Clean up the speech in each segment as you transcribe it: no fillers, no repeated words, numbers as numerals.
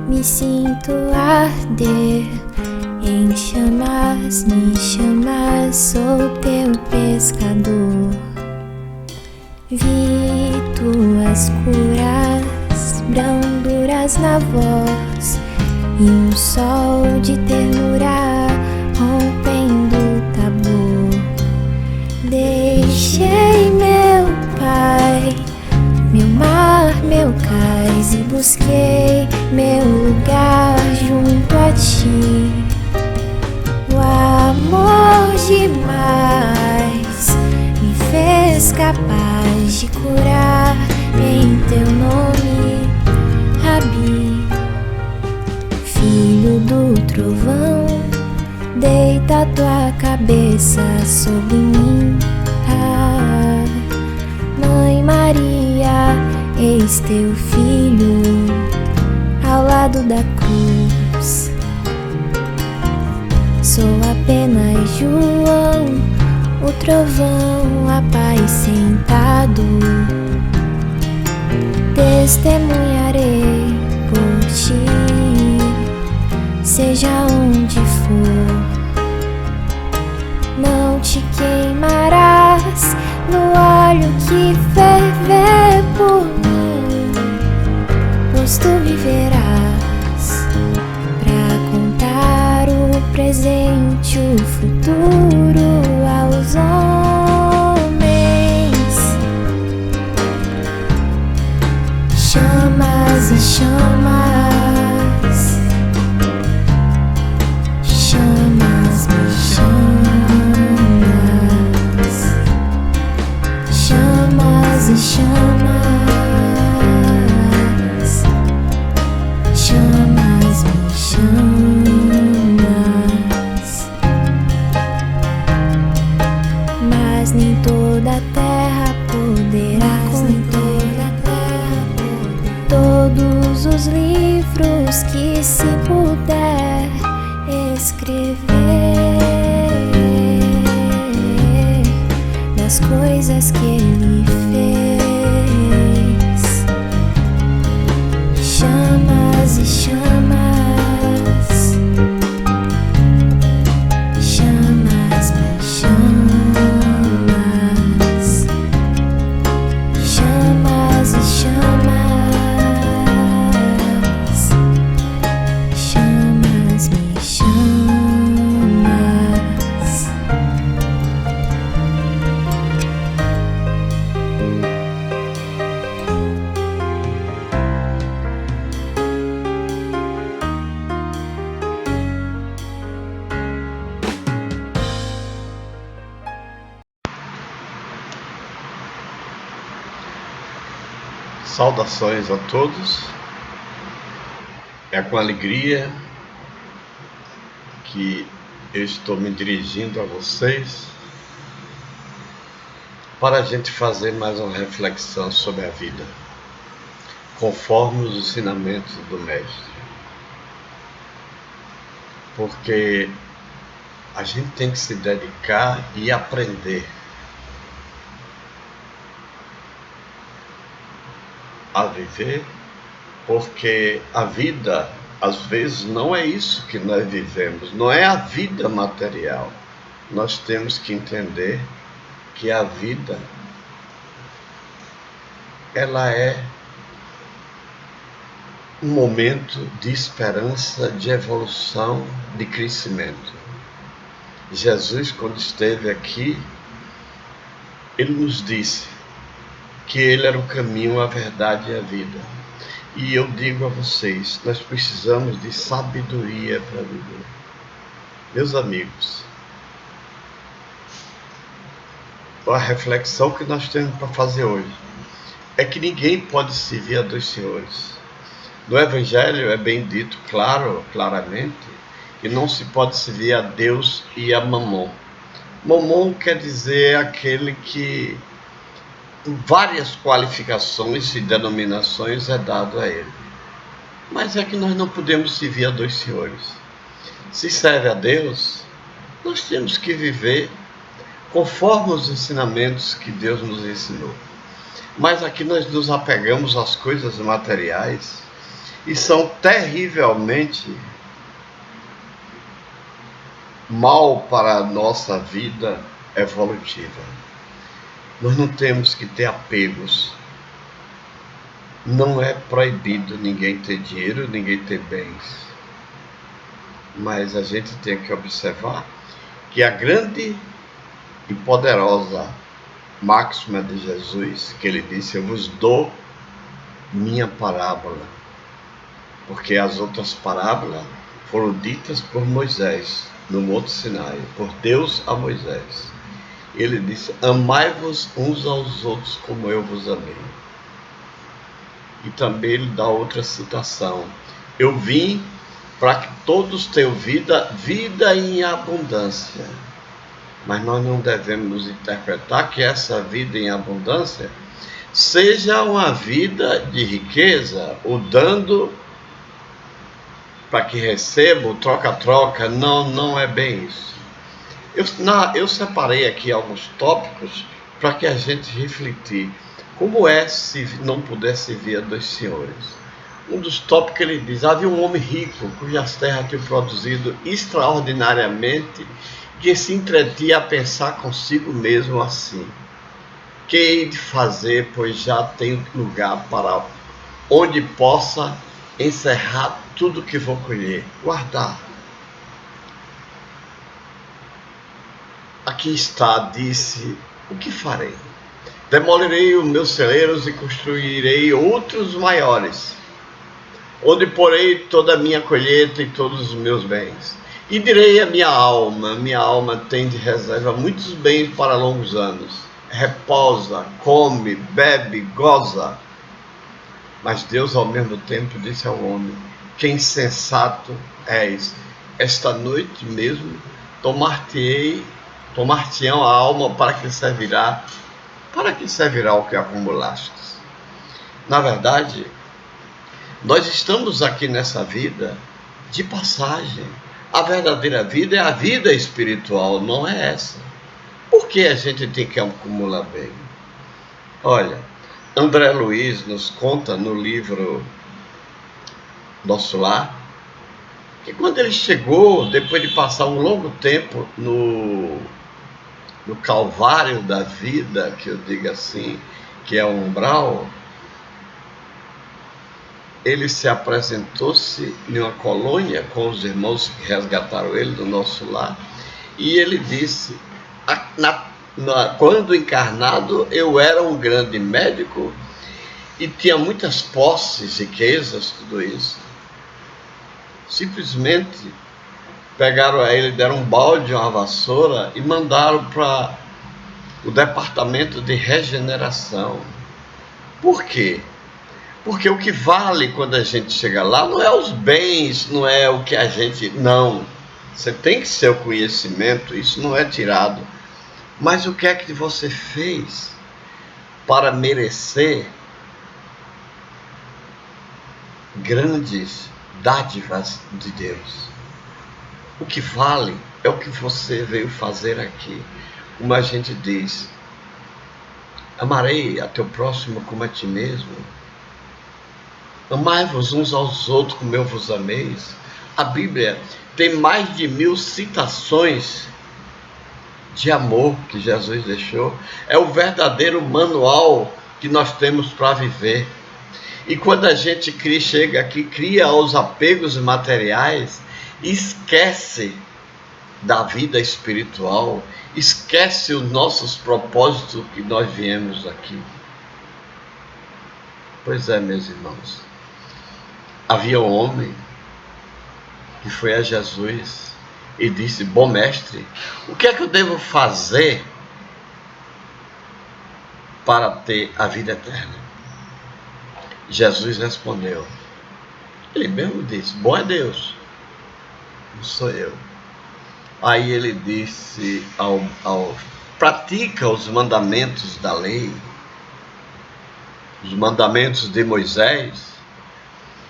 Me sinto arder em chamas, me chamas, sou teu pescador. Vi tuas curas, branduras na voz e um sol de ternura rompendo o tabu. Deixei meu Pai, meu mar, meu cais e busquei meu lugar junto a ti. O amor demais me fez capaz de curar em teu nome, Rabi. Filho do trovão, deita tua cabeça sobre mim. Ah, Mãe Maria, eis teu filho ao lado da cruz. Sou apenas João, o trovão, a paz sentado. Testemunharei por ti, seja onde for. Não te queimarás no óleo que ferver por mim, pois tu viverás pra contar o presente, o futuro aos homens. Chamas e chamas, chamas me chamas, chamas e chamas, chamas me chamas. Mas nem toda a terra poderá conter todos os livros que se puder escrever das coisas que ele fez. Chamas e chamas, chamas me chamas, chamas e chamas, chamas me chamas. Saudações a todos. É com alegria que eu estou me dirigindo a vocês para a gente fazer mais uma reflexão sobre a vida, conforme os ensinamentos do Mestre. Porque a gente tem que se dedicar e aprender a viver, porque a vida, às vezes, não é isso que nós vivemos, não é a vida material. Nós temos que entender que a vida, ela é um momento de esperança, de evolução, de crescimento. Jesus, quando esteve aqui, ele nos disse que ele era o caminho, a verdade e a vida. E eu digo a vocês, nós precisamos de sabedoria para viver. Meus amigos, a reflexão que nós temos para fazer hoje é que ninguém pode servir a dois senhores. No Evangelho é bem dito, claramente, que não se pode servir a Deus e a Mamon. Mamon quer dizer aquele que, por várias qualificações e denominações, é dado a ele. Mas é que nós não podemos servir a dois senhores. Se serve a Deus, nós temos que viver conforme os ensinamentos que Deus nos ensinou. Mas aqui nós nos apegamos às coisas materiais e são terrivelmente mal para a nossa vida evolutiva. Nós não temos que ter apegos. Não é proibido ninguém ter dinheiro, ninguém ter bens. Mas a gente tem que observar que a grande e poderosa máxima de Jesus, que ele disse: eu vos dou minha parábola, porque as outras parábolas foram ditas por Moisés no Monte Sinai, por Deus a Moisés. Ele disse: amai-vos uns aos outros como eu vos amei. E também ele dá outra citação: eu vim para que todos tenham vida em abundância. Mas nós não devemos interpretar que essa vida em abundância seja uma vida de riqueza, o dando para que receba, o troca-troca. Não é bem isso. Eu separei aqui alguns tópicos para que a gente refletir. Como é se não puder servir a dois senhores? Um dos tópicos ele diz: havia um homem rico, cujas terras tinham produzido extraordinariamente, que se entretinha a pensar consigo mesmo assim: que hei de fazer, pois já tenho lugar para onde possa encerrar tudo que vou colher, guardar. Aqui está, disse: o que farei? Demolirei os meus celeiros e construirei outros maiores, onde porei toda a minha colheita e todos os meus bens. E direi à minha alma tem de reserva muitos bens para longos anos. Reposa, come, bebe, goza. Mas Deus ao mesmo tempo disse ao homem: que insensato és, esta noite mesmo tomar-te-ão a alma, para que servirá o que acumulastes. Na verdade, nós estamos aqui nessa vida de passagem. A verdadeira vida é a vida espiritual, não é essa. Por que a gente tem que acumular bem? Olha, André Luiz nos conta no livro Nosso Lar, que quando ele chegou, depois de passar um longo tempo no calvário da vida, que eu digo assim, que é o umbral, ele se apresentou-se em uma colônia com os irmãos que resgataram ele do Nosso Lar, e ele disse: quando encarnado, eu era um grande médico e tinha muitas posses, riquezas, tudo isso. Simplesmente pegaram a ele, deram um balde, uma vassoura e mandaram para o departamento de regeneração. Por quê? Porque o que vale quando a gente chega lá não é os bens, não é o que a gente... Não, você tem que ser o conhecimento, isso não é tirado. Mas o que é que você fez para merecer grandes dádivas de Deus? O que vale é o que você veio fazer aqui. Como a gente diz: amarei a teu próximo como a ti mesmo. Amai-vos uns aos outros como eu vos ameis. A Bíblia tem mais de 1000 citações de amor que Jesus deixou. É o verdadeiro manual que nós temos para viver. E quando a gente chega aqui, cria os apegos materiais, esquece da vida espiritual, esquece os nossos propósitos que nós viemos aqui. Pois é, meus irmãos. Havia um homem que foi a Jesus e disse: bom mestre, o que é que eu devo fazer para ter a vida eterna? Jesus respondeu. Ele mesmo disse: bom é Deus, não sou eu. Aí ele disse pratica os mandamentos da lei, os mandamentos de Moisés.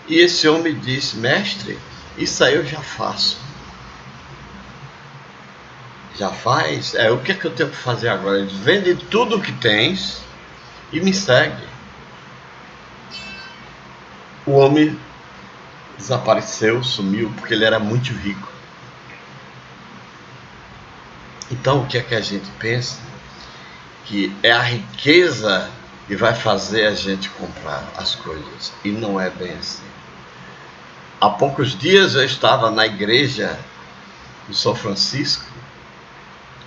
E esse homem disse: mestre, isso aí eu já faço. Já faz? O que é que eu tenho que fazer agora? Ele diz: vende tudo o que tens e me segue. O homem desapareceu, sumiu, porque ele era muito rico. Então, o que é que a gente pensa? Que é a riqueza que vai fazer a gente comprar as coisas. E não é bem assim. Há poucos dias eu estava na igreja de São Francisco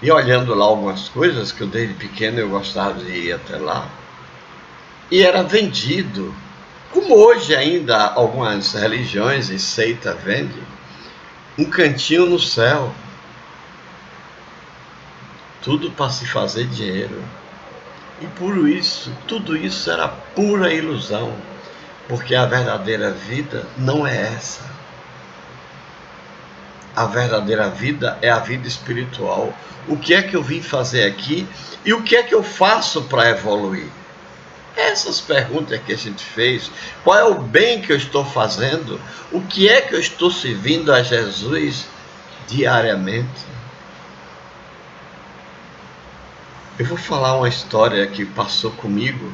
e olhando lá algumas coisas que eu desde pequeno eu gostava de ir até lá. E era vendido, como hoje ainda algumas religiões e seitas vendem, um cantinho no céu. Tudo para se fazer dinheiro. E por isso, tudo isso era pura ilusão, porque a verdadeira vida não é essa. A verdadeira vida é a vida espiritual. O que é que eu vim fazer aqui e o que é que eu faço para evoluir? Essas perguntas que a gente fez. Qual é o bem que eu estou fazendo? O que é que eu estou servindo a Jesus diariamente? Eu vou falar uma história que passou comigo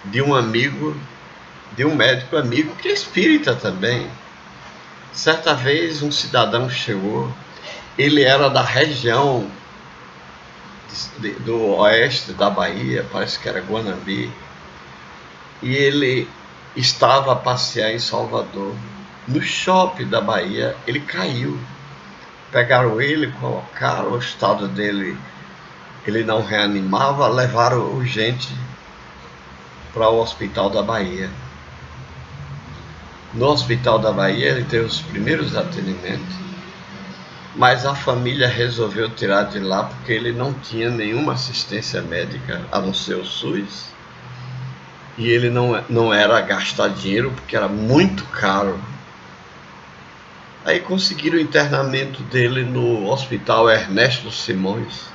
de um amigo, de um médico amigo que é espírita também. Certa vez um cidadão chegou, ele era da região do oeste da Bahia, parece que era Guanambi, e ele estava a passear em Salvador. No shopping da Bahia, ele caiu. Pegaram ele, colocaram o estado dele, ele não reanimava, levaram urgente para o hospital da Bahia. No hospital da Bahia ele teve os primeiros atendimentos, mas a família resolveu tirar de lá porque ele não tinha nenhuma assistência médica, a não ser o SUS, e ele não era gastar dinheiro porque era muito caro. Aí conseguiram o internamento dele no Hospital Ernesto Simões,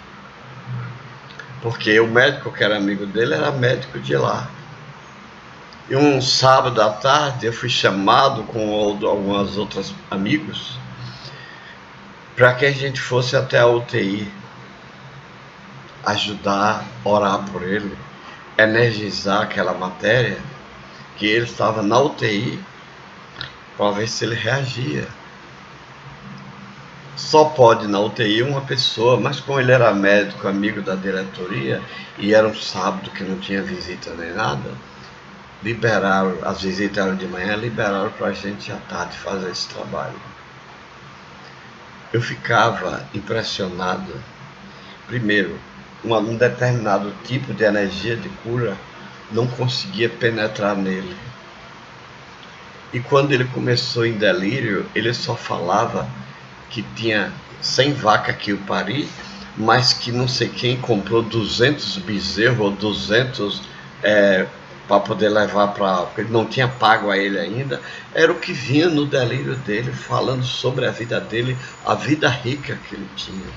porque o médico que era amigo dele era médico de lá. E um sábado à tarde eu fui chamado com alguns outros amigos para que a gente fosse até a UTI, ajudar, orar por ele, energizar aquela matéria, que ele estava na UTI, para ver se ele reagia. Só pode na UTI uma pessoa, mas como ele era médico, amigo da diretoria, e era um sábado que não tinha visita nem nada, liberaram, as visitas eram de manhã, liberaram para a gente à tarde fazer esse trabalho. Eu ficava impressionado. Primeiro, um determinado tipo de energia de cura não conseguia penetrar nele. E quando ele começou em delírio, ele só falava que tinha 100 vacas que o pari, mas que não sei quem comprou 200 bezerros ou 200 para poder levar para... porque ele não tinha pago a ele ainda. Era o que vinha no delírio dele, falando sobre a vida dele, a vida rica que ele tinha.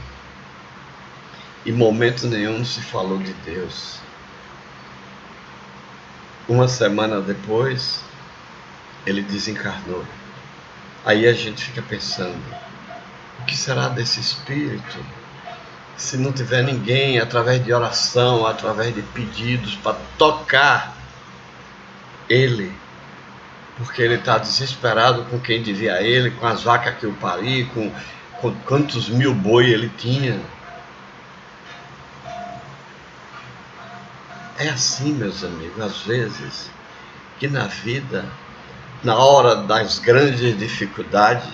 Em momento nenhum se falou de Deus. Uma semana depois, ele desencarnou. Aí a gente fica pensando, o que será desse espírito? Se não tiver ninguém, através de oração, através de pedidos, para tocar ele, porque ele está desesperado com quem devia a ele, com as vacas que o pari, com quantos mil boi ele tinha. É assim, meus amigos, às vezes, que na vida, na hora das grandes dificuldades,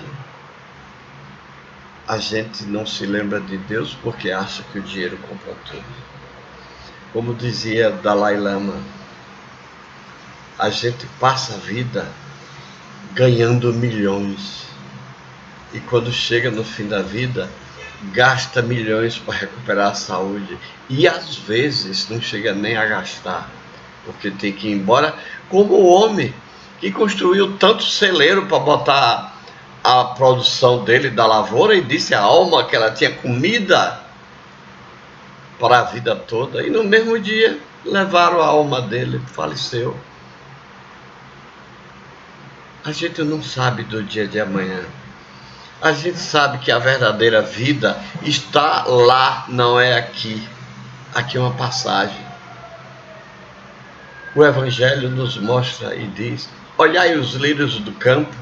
a gente não se lembra de Deus porque acha que o dinheiro compra tudo. Como dizia Dalai Lama, a gente passa a vida ganhando milhões e quando chega no fim da vida, gasta milhões para recuperar a saúde e às vezes não chega nem a gastar, porque tem que ir embora, como o homem que construiu tanto celeiro para botar a produção dele da lavoura e disse à alma que ela tinha comida para a vida toda, e no mesmo dia levaram a alma dele, faleceu. A gente não sabe do dia de amanhã. A gente sabe que a verdadeira vida está lá, não é aqui. Aqui é uma passagem. O Evangelho nos mostra e diz Olhai os lírios do campo,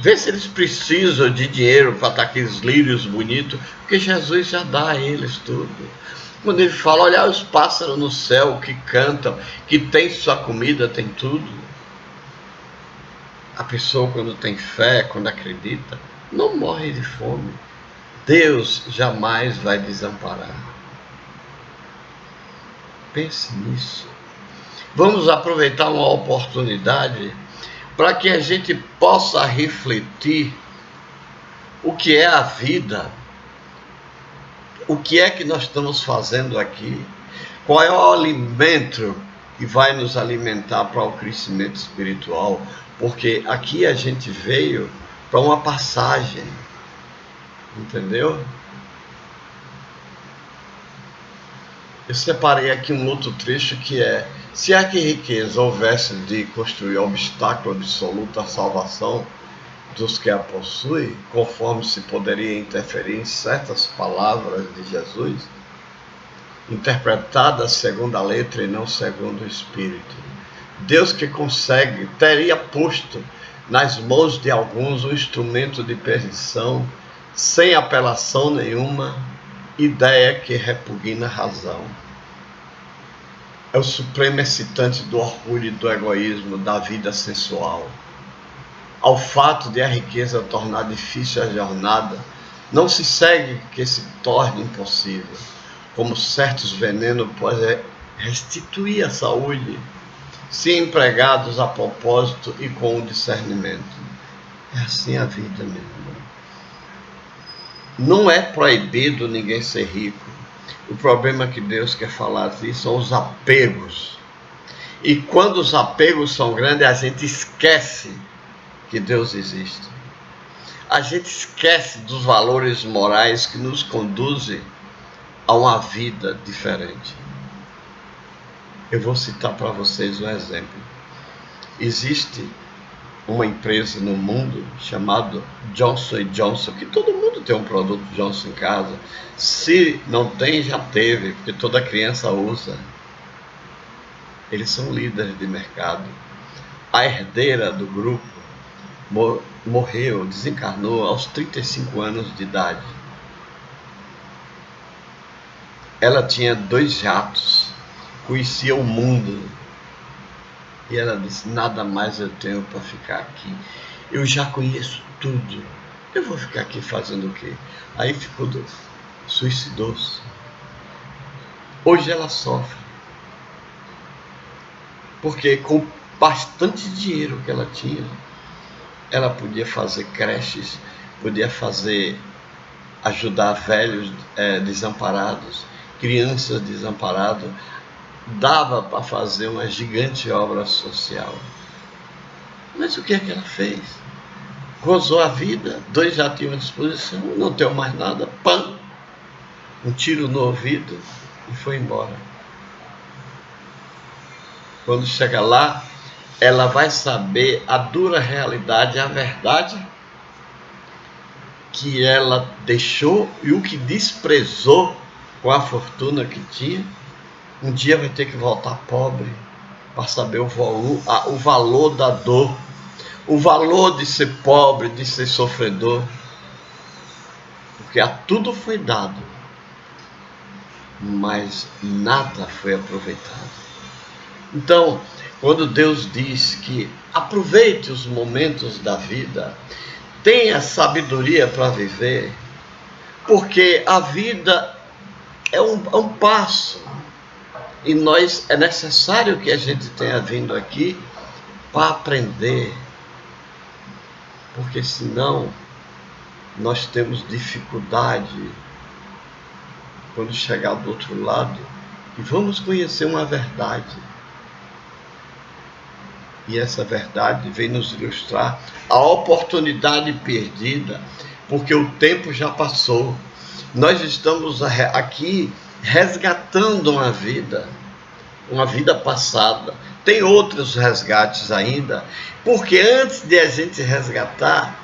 vê se eles precisam de dinheiro para estar aqueles lírios bonitos, porque Jesus já dá a eles tudo. Quando ele fala, olhar os pássaros no céu que cantam, que tem sua comida, tem tudo. A pessoa, quando tem fé, quando acredita, não morre de fome. Deus jamais vai desamparar. Pense nisso. Vamos aproveitar uma oportunidade para que a gente possa refletir o que é a vida, o que é que nós estamos fazendo aqui, qual é o alimento que vai nos alimentar para o crescimento espiritual, porque aqui a gente veio para uma passagem, entendeu? Eu separei aqui um outro trecho que é: se há que riqueza houvesse de construir obstáculo absoluto à salvação dos que a possuem, conforme se poderia interferir em certas palavras de Jesus, interpretadas segundo a letra e não segundo o Espírito. Deus que consegue, teria posto nas mãos de alguns um instrumento de perdição, sem apelação nenhuma, ideia que repugna a razão. É o supremo excitante do orgulho e do egoísmo da vida sensual. Ao fato de a riqueza tornar difícil a jornada, não se segue que se torne impossível, como certos venenos podem restituir a saúde, se empregados a propósito e com o discernimento. É assim a vida mesmo. Não é proibido ninguém ser rico. O problema que Deus quer falar aqui são os apegos. E quando os apegos são grandes, a gente esquece que Deus existe. A gente esquece dos valores morais que nos conduzem a uma vida diferente. Eu vou citar para vocês um exemplo. Existe uma empresa no mundo chamada Johnson & Johnson, que todo mundo tem um produto Johnson em casa. Se não tem, já teve, porque toda criança usa. Eles são líderes de mercado. A herdeira do grupo morreu, desencarnou aos 35 anos de idade. Ela tinha 2 jatos, conhecia o mundo. E ela disse: nada mais eu tenho para ficar aqui. Eu já conheço tudo. Eu vou ficar aqui fazendo o quê? Aí ficou doido. Suicidou-se. Hoje ela sofre. Porque com bastante dinheiro que ela tinha, ela podia fazer creches, podia ajudar velhos desamparados, crianças desamparadas. Dava para fazer uma gigante obra social. Mas o que é que ela fez? Gozou a vida, 2 já tinham à disposição, não tem mais nada, pam! Um tiro no ouvido e foi embora. Quando chega lá, ela vai saber a dura realidade, a verdade que ela deixou e o que desprezou com a fortuna que tinha. Um dia vai ter que voltar pobre para saber o valor da dor, o valor de ser pobre, de ser sofredor. Porque a tudo foi dado, mas nada foi aproveitado. Então, quando Deus diz que aproveite os momentos da vida, tenha sabedoria para viver, porque a vida é um passo. E é necessário que a gente tenha vindo aqui para aprender, porque senão nós temos dificuldade quando chegar do outro lado e vamos conhecer uma verdade. E essa verdade vem nos ilustrar a oportunidade perdida, porque o tempo já passou. Nós estamos aqui resgatando uma vida passada. Tem outros resgates ainda, porque antes de a gente resgatar,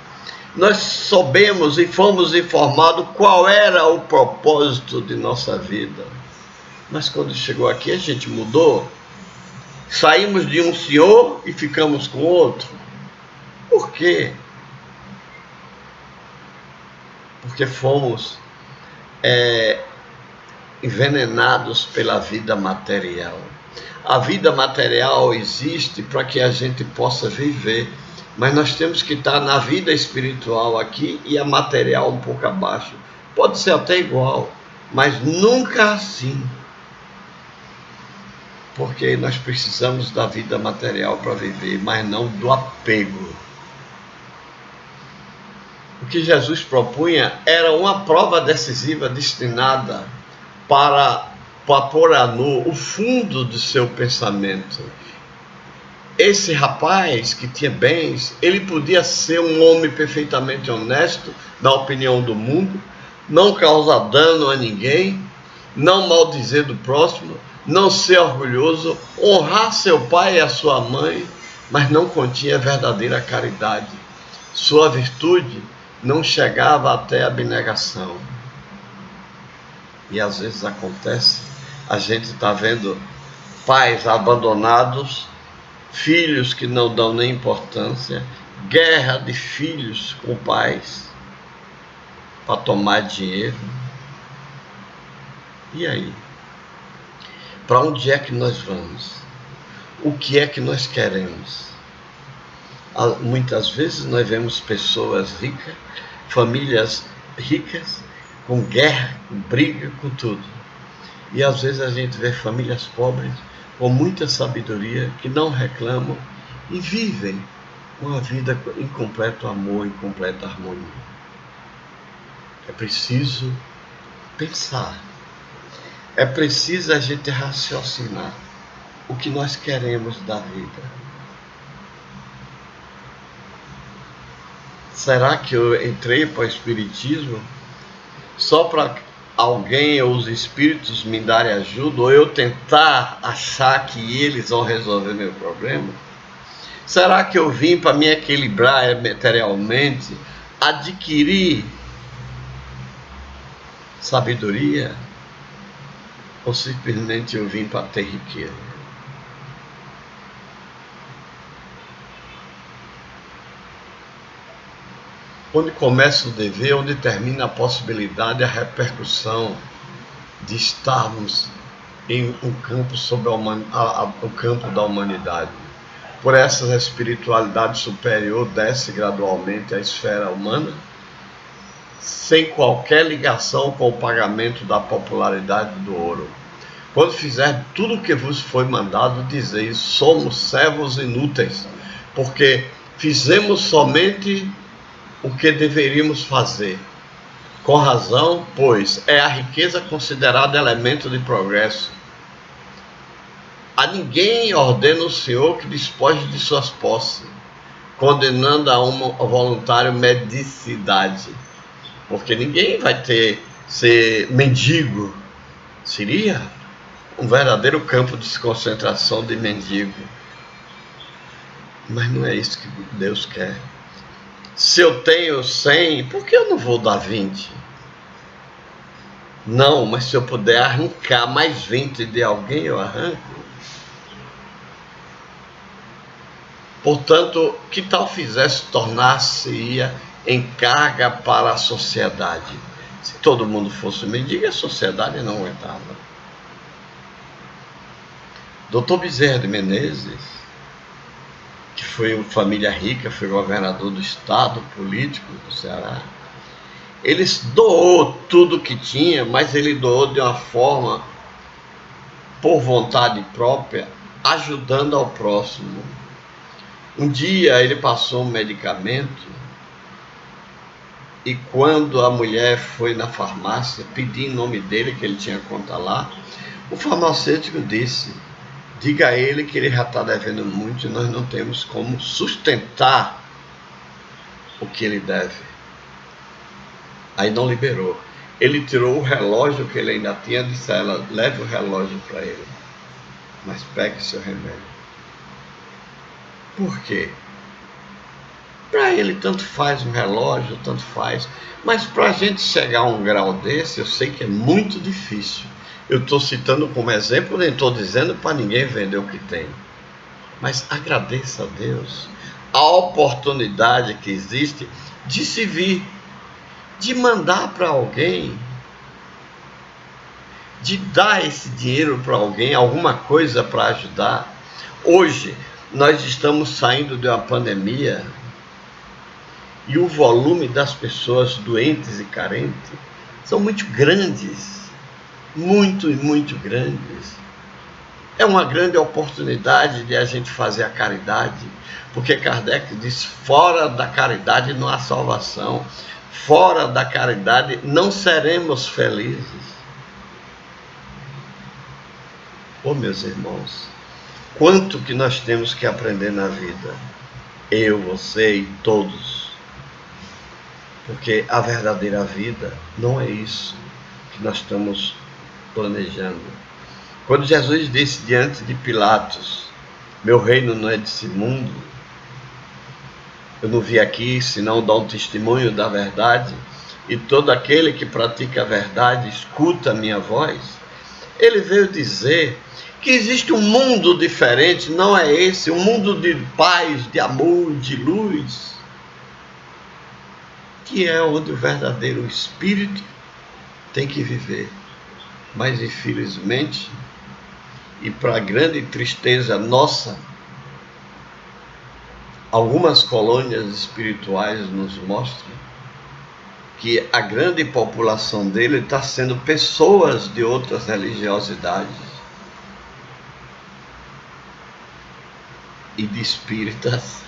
nós soubemos e fomos informados qual era o propósito de nossa vida. Mas quando chegou aqui, a gente mudou. Saímos de um senhor e ficamos com outro. Por quê? Porque fomos envenenados pela vida material. A vida material existe para que a gente possa viver, mas nós temos que estar na vida espiritual aqui e a material um pouco abaixo. Pode ser até igual, mas nunca assim. Porque nós precisamos da vida material para viver, mas não do apego. O que Jesus propunha era uma prova decisiva destinada para pôr a nu o fundo do seu pensamento. Esse rapaz que tinha bens, ele podia ser um homem perfeitamente honesto, na opinião do mundo, não causar dano a ninguém, não maldizer do próximo, não ser orgulhoso, honrar seu pai e a sua mãe, mas não continha verdadeira caridade. Sua virtude não chegava até a abnegação. E às vezes acontece, a gente está vendo pais abandonados, filhos que não dão nem importância, guerra de filhos com pais para tomar dinheiro. E aí? Para onde é que nós vamos? O que é que nós queremos? Muitas vezes nós vemos pessoas ricas, famílias ricas, com guerra, com briga, com tudo. E às vezes a gente vê famílias pobres, com muita sabedoria, que não reclamam e vivem uma vida em completo amor, em completa harmonia. É preciso pensar. É preciso a gente raciocinar o que nós queremos da vida. Será que eu entrei para o Espiritismo só para alguém ou os espíritos me darem ajuda, ou eu tentar achar que eles vão resolver meu problema? Será que eu vim para me equilibrar materialmente, adquirir sabedoria, ou simplesmente eu vim para ter riqueza? Onde começa o dever, onde termina a possibilidade, a repercussão de estarmos em um campo sobre o campo da humanidade. Por essa espiritualidade superior desce gradualmente à esfera humana, sem qualquer ligação com o pagamento da popularidade do ouro. Quando fizer tudo o que vos foi mandado, dizeis: somos servos inúteis, porque fizemos somente o que deveríamos fazer. Com razão, pois é a riqueza considerada elemento de progresso. A ninguém ordena o Senhor que despoje de suas posses, condenando a uma voluntária mendicidade. Porque ninguém vai ser mendigo. Seria um verdadeiro campo de concentração de mendigo. Mas não é isso que Deus quer. Se eu tenho 100, por que eu não vou dar 20? Não, mas se eu puder arrancar mais 20 de alguém, eu arranco. Portanto, que tal fizesse tornar-se-ia em carga para a sociedade? Se todo mundo fosse mendigo, a sociedade não aguentava. Dr. Bezerra de Menezes, que foi uma família rica, foi governador do estado, político do Ceará, ele doou tudo que tinha, mas ele doou de uma forma, por vontade própria, ajudando ao próximo. Um dia ele passou um medicamento e quando a mulher foi na farmácia pedir em nome dele, que ele tinha conta lá, o farmacêutico disse: diga a ele que ele já está devendo muito e nós não temos como sustentar o que ele deve. Aí não liberou. Ele tirou o relógio que ele ainda tinha e disse a ela: leve o relógio para ele, mas pegue seu remédio. Por quê? Para ele tanto faz um relógio, tanto faz. Mas para a gente chegar a um grau desse, eu sei que é muito difícil. Eu estou citando como exemplo, nem estou dizendo para ninguém vender o que tem. Mas agradeça a Deus a oportunidade que existe de se vir, de mandar para alguém, de dar esse dinheiro para alguém, alguma coisa para ajudar. Hoje, nós estamos saindo de uma pandemia e o volume das pessoas doentes e carentes são muito grandes, muito grandes. É uma grande oportunidade de a gente fazer a caridade, porque Kardec diz: fora da caridade não há salvação, fora da caridade não seremos felizes. Oh, meus irmãos, quanto que nós temos que aprender na vida, eu, você e todos, porque a verdadeira vida não é isso que nós estamos planejando. Quando Jesus disse diante de Pilatos: meu reino não é desse mundo, eu não vim aqui senão dar um testemunho da verdade, e todo aquele que pratica a verdade escuta a minha voz, ele veio dizer que existe um mundo diferente, não é esse, um mundo de paz, de amor, de luz, que é onde o verdadeiro espírito tem que viver. Mas infelizmente, e para grande tristeza nossa, algumas colônias espirituais nos mostram que a grande população dele está sendo pessoas de outras religiosidades e de espíritas,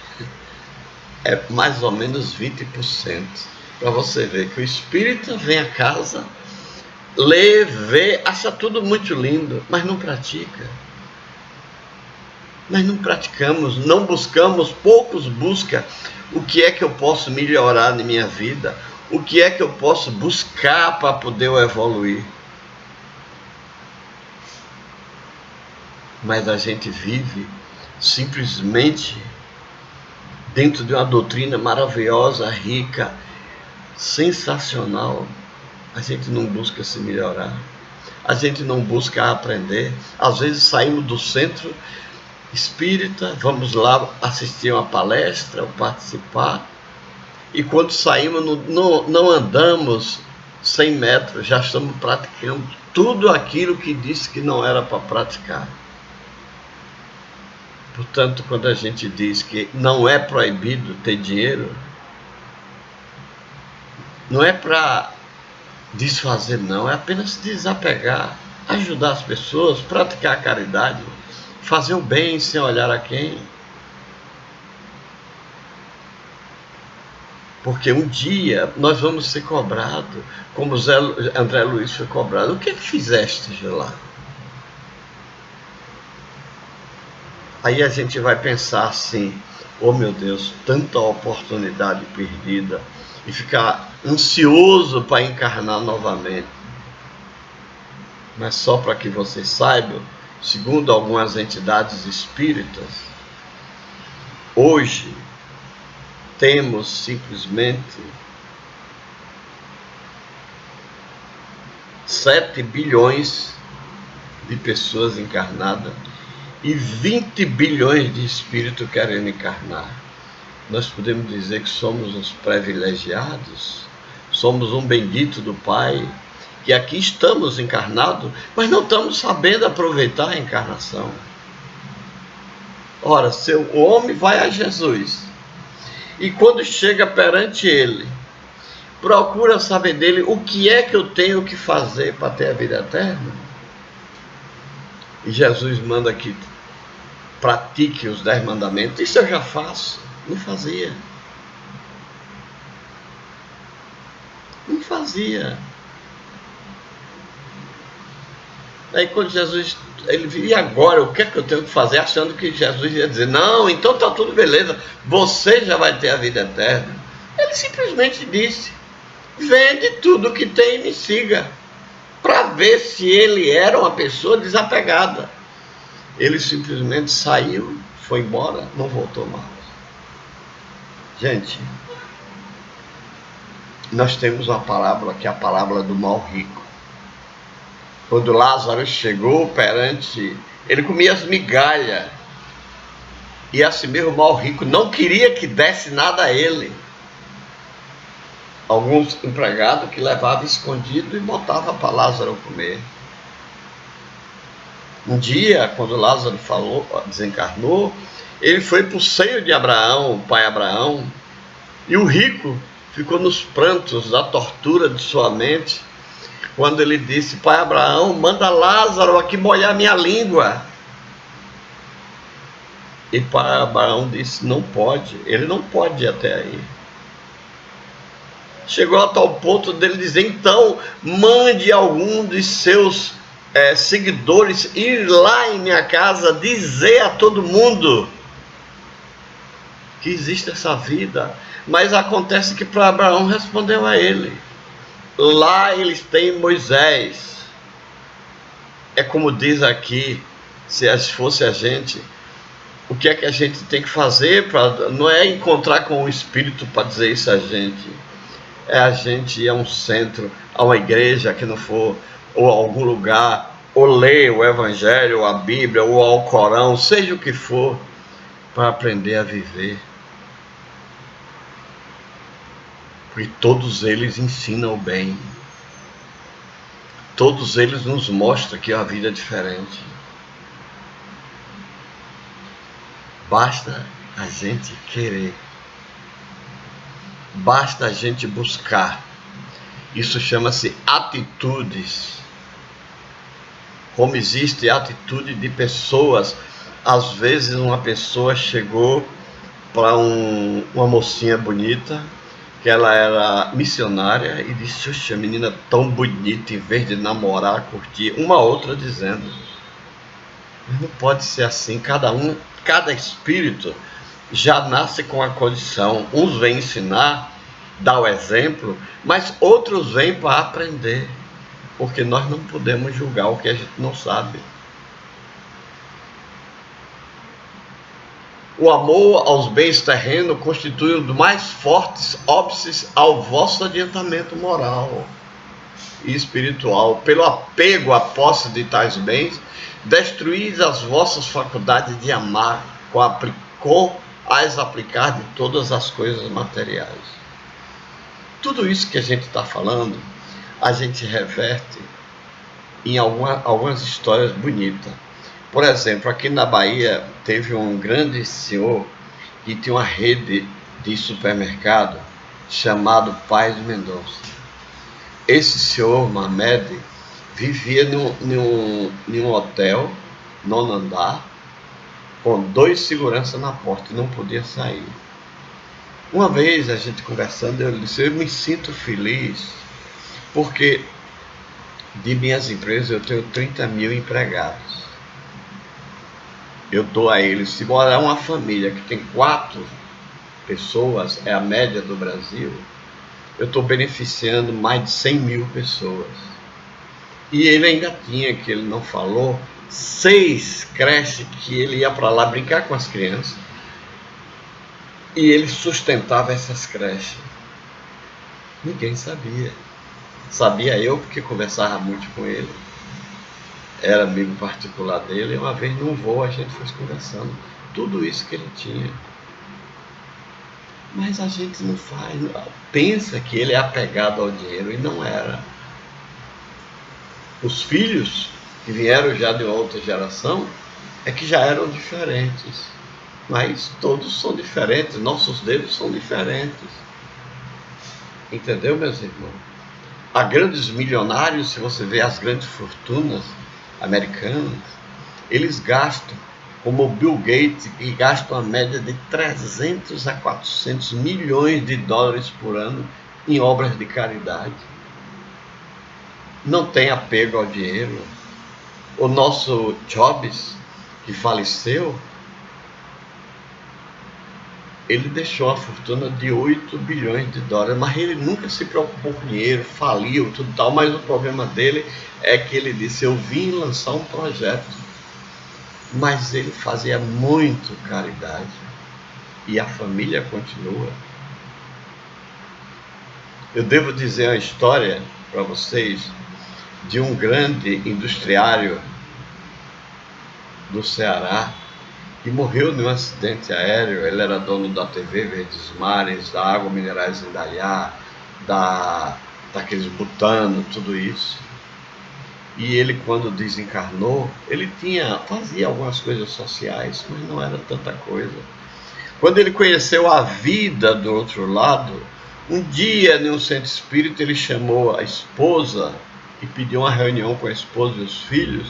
é mais ou menos 20%. Para você ver que o espírita vem a casa, lê, vê, acha tudo muito lindo, mas não pratica. Nós não praticamos, não buscamos, poucos buscam o que é que eu posso melhorar na minha vida, o que é que eu posso buscar para poder evoluir. Mas a gente vive simplesmente dentro de uma doutrina maravilhosa, rica, sensacional. A gente não busca se melhorar, a gente não busca aprender. Às vezes saímos do centro espírita, vamos lá assistir uma palestra ou participar, e quando saímos não andamos 100 metros, já estamos praticando tudo aquilo que disse que não era para praticar. Portanto, quando a gente diz que não é proibido ter dinheiro, não é para desfazer, não, é apenas se desapegar, ajudar as pessoas, praticar a caridade, fazer o bem sem olhar a quem. Porque um dia nós vamos ser cobrados, como André Luiz foi cobrado. O que é que fizeste lá? Aí a gente vai pensar assim: oh meu Deus, tanta oportunidade perdida, e ficar ansioso para encarnar novamente. Mas só para que vocês saibam, segundo algumas entidades espíritas, hoje temos simplesmente 7 bilhões de pessoas encarnadas e 20 bilhões de espíritos querendo encarnar. Nós podemos dizer que somos os privilegiados, somos um bendito do Pai, que aqui estamos encarnados, mas não estamos sabendo aproveitar a encarnação. Ora, o homem vai a Jesus, e quando chega perante ele, procura saber dele o que é que eu tenho que fazer para ter a vida eterna. E Jesus manda que pratique os 10 mandamentos. Isso eu já faço. Não fazia. Não fazia. Aí quando Jesus, ele viu, e agora, o que é que eu tenho que fazer? Achando que Jesus ia dizer: não, então está tudo beleza, você já vai ter a vida eterna. Ele simplesmente disse: vende tudo que tem e me siga, para ver se ele era uma pessoa desapegada. Ele simplesmente saiu, foi embora, não voltou mais. Gente, nós temos uma parábola que é a parábola do mal rico. Quando Lázaro chegou perante, ele comia as migalhas E assim mesmo o mal rico não queria que desse nada a ele. Alguns empregados que levavam escondido e botavam para Lázaro comer. Um dia, quando Lázaro desencarnou, ele foi para o seio de Abraão, o pai Abraão, e o rico ficou nos prantos da tortura de sua mente, quando ele disse: pai Abraão, manda Lázaro aqui molhar minha língua. E pai Abraão disse: não pode, ele não pode ir até aí. Chegou a tal ponto dele dizer: então mande algum de seus seguidores ir lá em minha casa dizer a todo mundo que existe essa vida. Mas acontece que para Abraão respondeu a ele: lá eles têm Moisés. É como diz aqui, se fosse a gente, o que é que a gente tem que fazer? Não é encontrar com o Espírito para dizer isso a gente. É a gente ir a um centro, a uma igreja que não for, ou a algum lugar, ou ler o Evangelho, ou a Bíblia, ou ao Corão, seja o que for, para aprender a viver. Porque todos eles ensinam o bem. Todos eles nos mostram que a vida é diferente. Basta a gente querer. Basta a gente buscar. Isso chama-se atitudes. Como existe atitude de pessoas. Às vezes uma pessoa chegou para uma mocinha bonita, que ela era missionária, e disse: oxe, a menina tão bonita, em vez de namorar, curtir. Uma outra dizendo: mas não pode ser assim. Cada espírito já nasce com a condição. Uns vêm ensinar, dar o exemplo, mas outros vêm para aprender, porque nós não podemos julgar o que a gente não sabe. O amor aos bens terrenos constitui um dos mais fortes óbices ao vosso adiantamento moral e espiritual. Pelo apego à posse de tais bens, destruís as vossas faculdades de amar com as aplicar de todas as coisas materiais. Tudo isso que a gente está falando, a gente reverte em algumas histórias bonitas. Por exemplo, aqui na Bahia teve um grande senhor que tinha uma rede de supermercado chamado Paz Mendonça. Esse senhor, Mamed, vivia num hotel, nono andar, com 2 seguranças na porta e não podia sair. Uma vez a gente conversando, eu disse: eu me sinto feliz porque de minhas empresas eu tenho 30 mil empregados. Eu dou a eles, se morar uma família que tem 4 pessoas, é a média do Brasil, eu estou beneficiando mais de 100 mil pessoas. E ele ainda tinha, que ele não falou, 6 creches que ele ia para lá brincar com as crianças. E ele sustentava essas creches. Ninguém sabia. Sabia eu, porque conversava muito com ele. Era amigo particular dele. E uma vez num voo a gente foi conversando. Tudo isso que ele tinha. Mas a gente não faz. Pensa que ele é apegado ao dinheiro e não era. Os filhos que vieram já de outra geração é que já eram diferentes. Mas todos são diferentes, nossos dedos são diferentes. Entendeu, meus irmãos? Há grandes milionários, se você vê as grandes fortunas americanas, eles gastam, como o Bill Gates, que gasta uma média de 300 a 400 milhões de dólares por ano em obras de caridade. Não tem apego ao dinheiro. O nosso Jobs, que faleceu, ele deixou a fortuna de 8 bilhões de dólares, mas ele nunca se preocupou com dinheiro, faliu, tudo tal, mas o problema dele é que ele disse: eu vim lançar um projeto, mas ele fazia muito caridade, e a família continua. Eu devo dizer uma história para vocês de um grande industriário do Ceará, e morreu num acidente aéreo. Ele era dono da TV Verdes Mares, da Água Minerais Indaiá, daqueles butano, tudo isso. E ele, quando desencarnou, ele fazia algumas coisas sociais, mas não era tanta coisa. Quando ele conheceu a vida do outro lado, um dia, em um centro espírita, ele chamou a esposa e pediu uma reunião com a esposa e os filhos,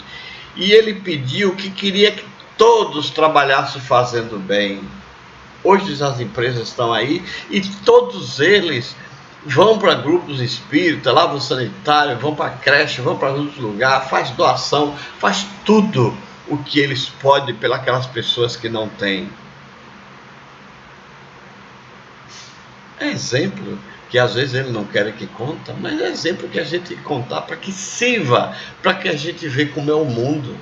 e ele pediu que queria que todos trabalhassem fazendo bem. Hoje as empresas estão aí e todos eles vão para grupos espíritas, lavam sanitário, vão para creche, vão para outros lugares, faz doação, faz tudo o que eles podem pelas pessoas que não têm. É exemplo que às vezes ele não quer que conta, mas é exemplo que a gente tem que contar para que sirva, para que a gente veja como é o mundo.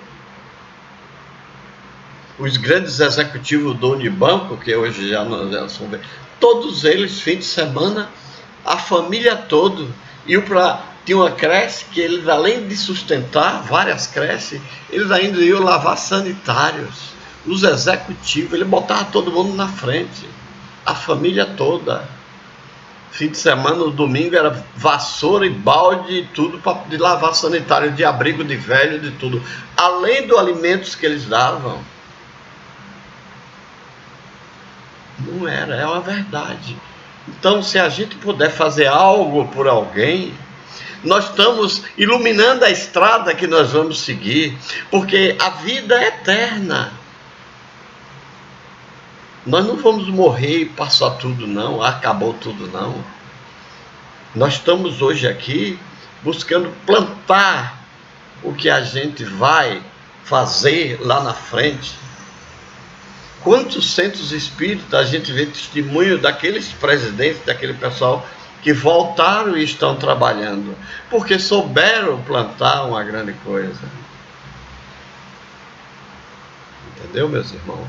Os grandes executivos do Unibanco, que hoje já são, todos eles, fim de semana, a família toda, tinha uma creche que eles, além de sustentar várias creches, eles ainda iam lavar sanitários. Os executivos, ele botava todo mundo na frente, a família toda. Fim de semana, no domingo, era vassoura e balde e tudo de lavar sanitário, de abrigo de velho, de tudo. Além dos alimentos que eles davam. Não era, é uma verdade. Então, se a gente puder fazer algo por alguém, nós estamos iluminando a estrada que nós vamos seguir, porque a vida é eterna. Nós não vamos morrer e passar tudo não, acabou tudo não. Nós estamos hoje aqui buscando plantar o que a gente vai fazer lá na frente. Quantos centros espíritas a gente vê testemunho daqueles presidentes, daquele pessoal que voltaram e estão trabalhando, porque souberam plantar uma grande coisa. Entendeu, meus irmãos?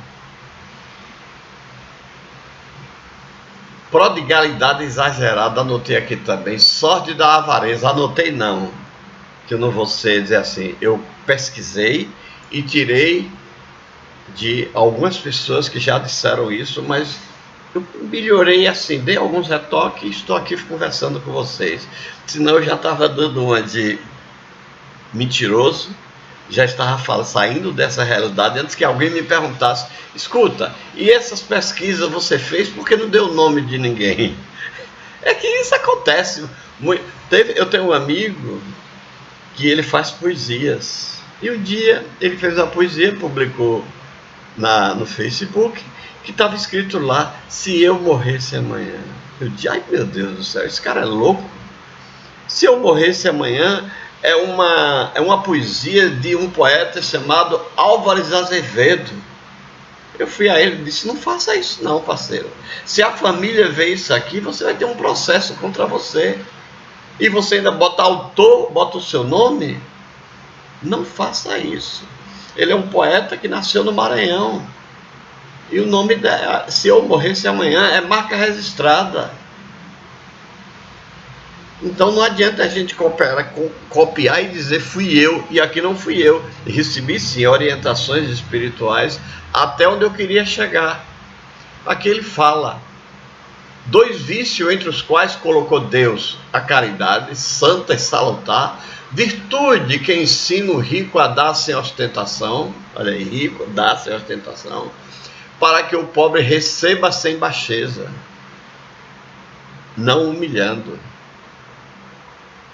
Prodigalidade exagerada, anotei aqui também. Sorte da avareza, anotei não, que eu não vou dizer assim, eu pesquisei e tirei de algumas pessoas que já disseram isso, mas eu melhorei assim, dei alguns retoques e estou aqui conversando com vocês. Senão eu já estava dando uma de mentiroso, já estava saindo dessa realidade antes que alguém me perguntasse: escuta, e essas pesquisas você fez porque não deu o nome de ninguém? É que isso acontece. Eu tenho um amigo que ele faz poesias, e um dia ele fez uma poesia, publicou no Facebook, que estava escrito lá: se eu morresse amanhã. Eu disse: ai meu Deus do céu, esse cara é louco. Se eu morresse amanhã é uma poesia de um poeta chamado Álvares Azevedo. Eu fui a ele e disse: não faça isso não, parceiro. Se a família vê isso aqui, você vai ter um processo contra você. E você ainda bota autor, bota o seu nome? Não faça isso. Ele é um poeta que nasceu no Maranhão. E o nome dela, se eu morresse amanhã, é marca registrada. Então não adianta a gente copiar e dizer fui eu, e aqui não fui eu. Recebi sim orientações espirituais até onde eu queria chegar. Aqui ele fala: 2 vícios entre os quais colocou Deus: a caridade, santa e salutar, virtude que ensina o rico a dar sem ostentação, olha aí, rico, dá sem ostentação, para que o pobre receba sem baixeza, não humilhando.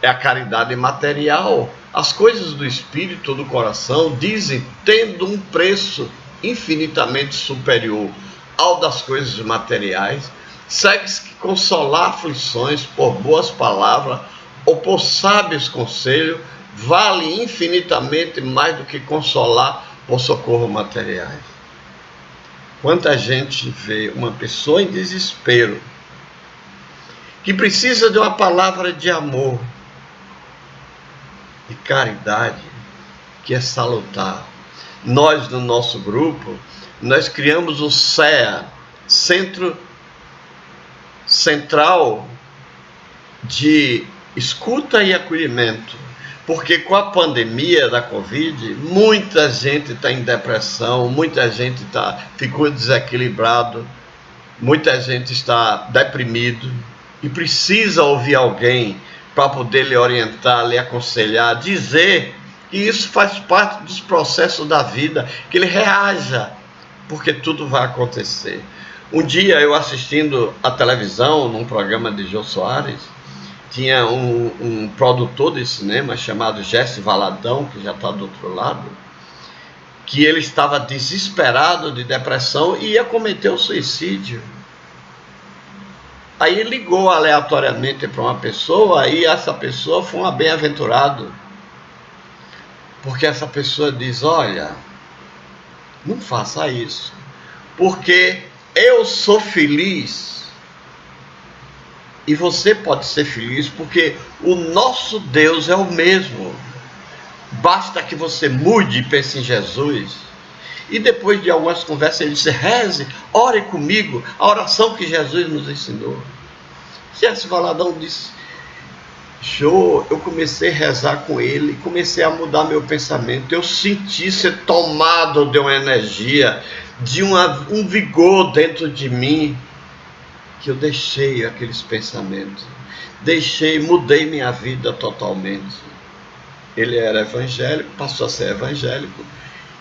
É a caridade material. As coisas do espírito, do coração, dizem, tendo um preço infinitamente superior ao das coisas materiais, segue-se que consolar aflições por boas palavras ou por sábios conselhos vale infinitamente mais do que consolar por socorro materiais. Quanta gente vê uma pessoa em desespero, que precisa de uma palavra de amor, de caridade, que é salutar. Nós, no nosso grupo, nós criamos o CEA, Central de Escuta e Acolhimento, Porque com a pandemia da Covid, muita gente está em depressão, muita gente ficou desequilibrado, muita gente está deprimido e precisa ouvir alguém para poder lhe orientar, lhe aconselhar, dizer que isso faz parte dos processos da vida, que ele reaja, porque tudo vai acontecer. Um dia eu assistindo a televisão, num programa de Jô Soares, tinha um produtor de cinema chamado Jesse Valadão, que já está do outro lado, que ele estava desesperado de depressão e ia cometer o suicídio. Aí ele ligou aleatoriamente para uma pessoa e essa pessoa foi uma bem-aventurado. Porque essa pessoa diz, olha, não faça isso, porque eu sou feliz e você pode ser feliz porque o nosso Deus é o mesmo. Basta que você mude e pense em Jesus. E depois de algumas conversas ele disse, reze, ore comigo, a oração que Jesus nos ensinou. Jesse Valadão disse, show, eu comecei a rezar com ele, comecei a mudar meu pensamento, eu senti ser tomado de uma energia, de um vigor dentro de mim, que eu deixei aqueles pensamentos, mudei minha vida totalmente. Ele era evangélico, passou a ser evangélico,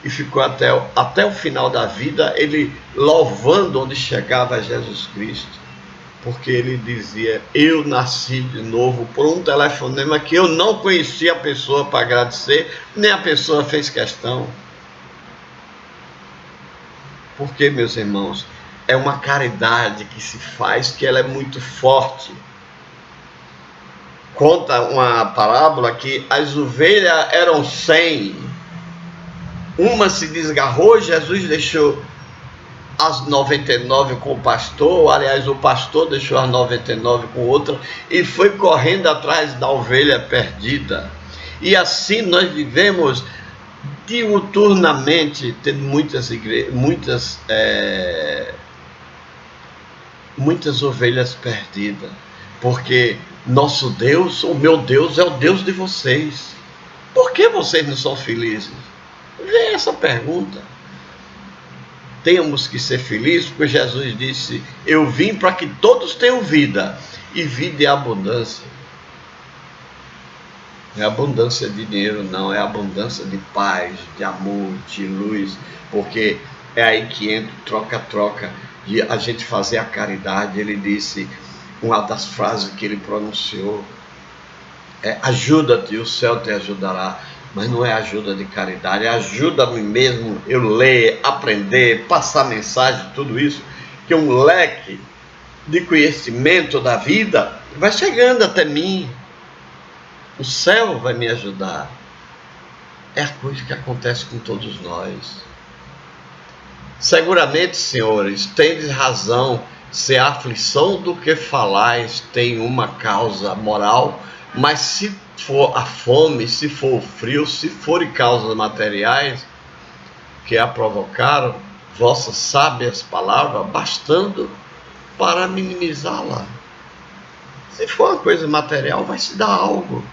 e ficou até o final da vida, ele louvando onde chegava Jesus Cristo, porque ele dizia, eu nasci de novo por um telefonema que eu não conhecia a pessoa para agradecer, nem a pessoa fez questão. Porque, meus irmãos, é uma caridade que se faz, que ela é muito forte. Conta uma parábola que as ovelhas eram 100, uma se desgarrou, Jesus deixou as 99 com o pastor, aliás, o pastor deixou as 99 com outra e foi correndo atrás da ovelha perdida. E assim nós vivemos diuturnamente, tendo muitas ovelhas perdidas, porque nosso Deus, o meu Deus, é o Deus de vocês. Por que vocês não são felizes? Vem essa pergunta. Temos que ser felizes, porque Jesus disse, eu vim para que todos tenham vida, e vida em abundância. Não é abundância de dinheiro, não, é abundância de paz, de amor, de luz, porque é aí que entra troca-troca, de a gente fazer a caridade. Ele disse, uma das frases que ele pronunciou, ajuda-te, o céu te ajudará. Mas não é ajuda de caridade, é ajuda a mim mesmo, eu ler, aprender, passar mensagem, tudo isso, que um leque de conhecimento da vida vai chegando até mim. O céu vai me ajudar. É a coisa que acontece com todos nós. Seguramente, senhores, tendes razão, se a aflição do que falais tem uma causa moral, mas se for a fome, se for o frio, se forem causas materiais que a provocaram, vossas sábias palavras, bastando para minimizá-la. Se for uma coisa material, vai se dar algo.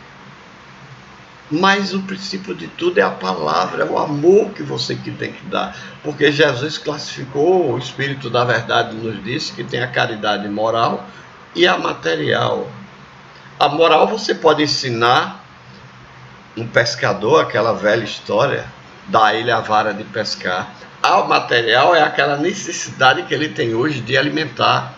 Mas o princípio de tudo é a palavra, é o amor que você que tem que dar. Porque Jesus classificou, o Espírito da Verdade nos disse que tem a caridade moral e a material. A moral você pode ensinar um pescador, aquela velha história, dá a ele a vara de pescar. A material é aquela necessidade que ele tem hoje de alimentar,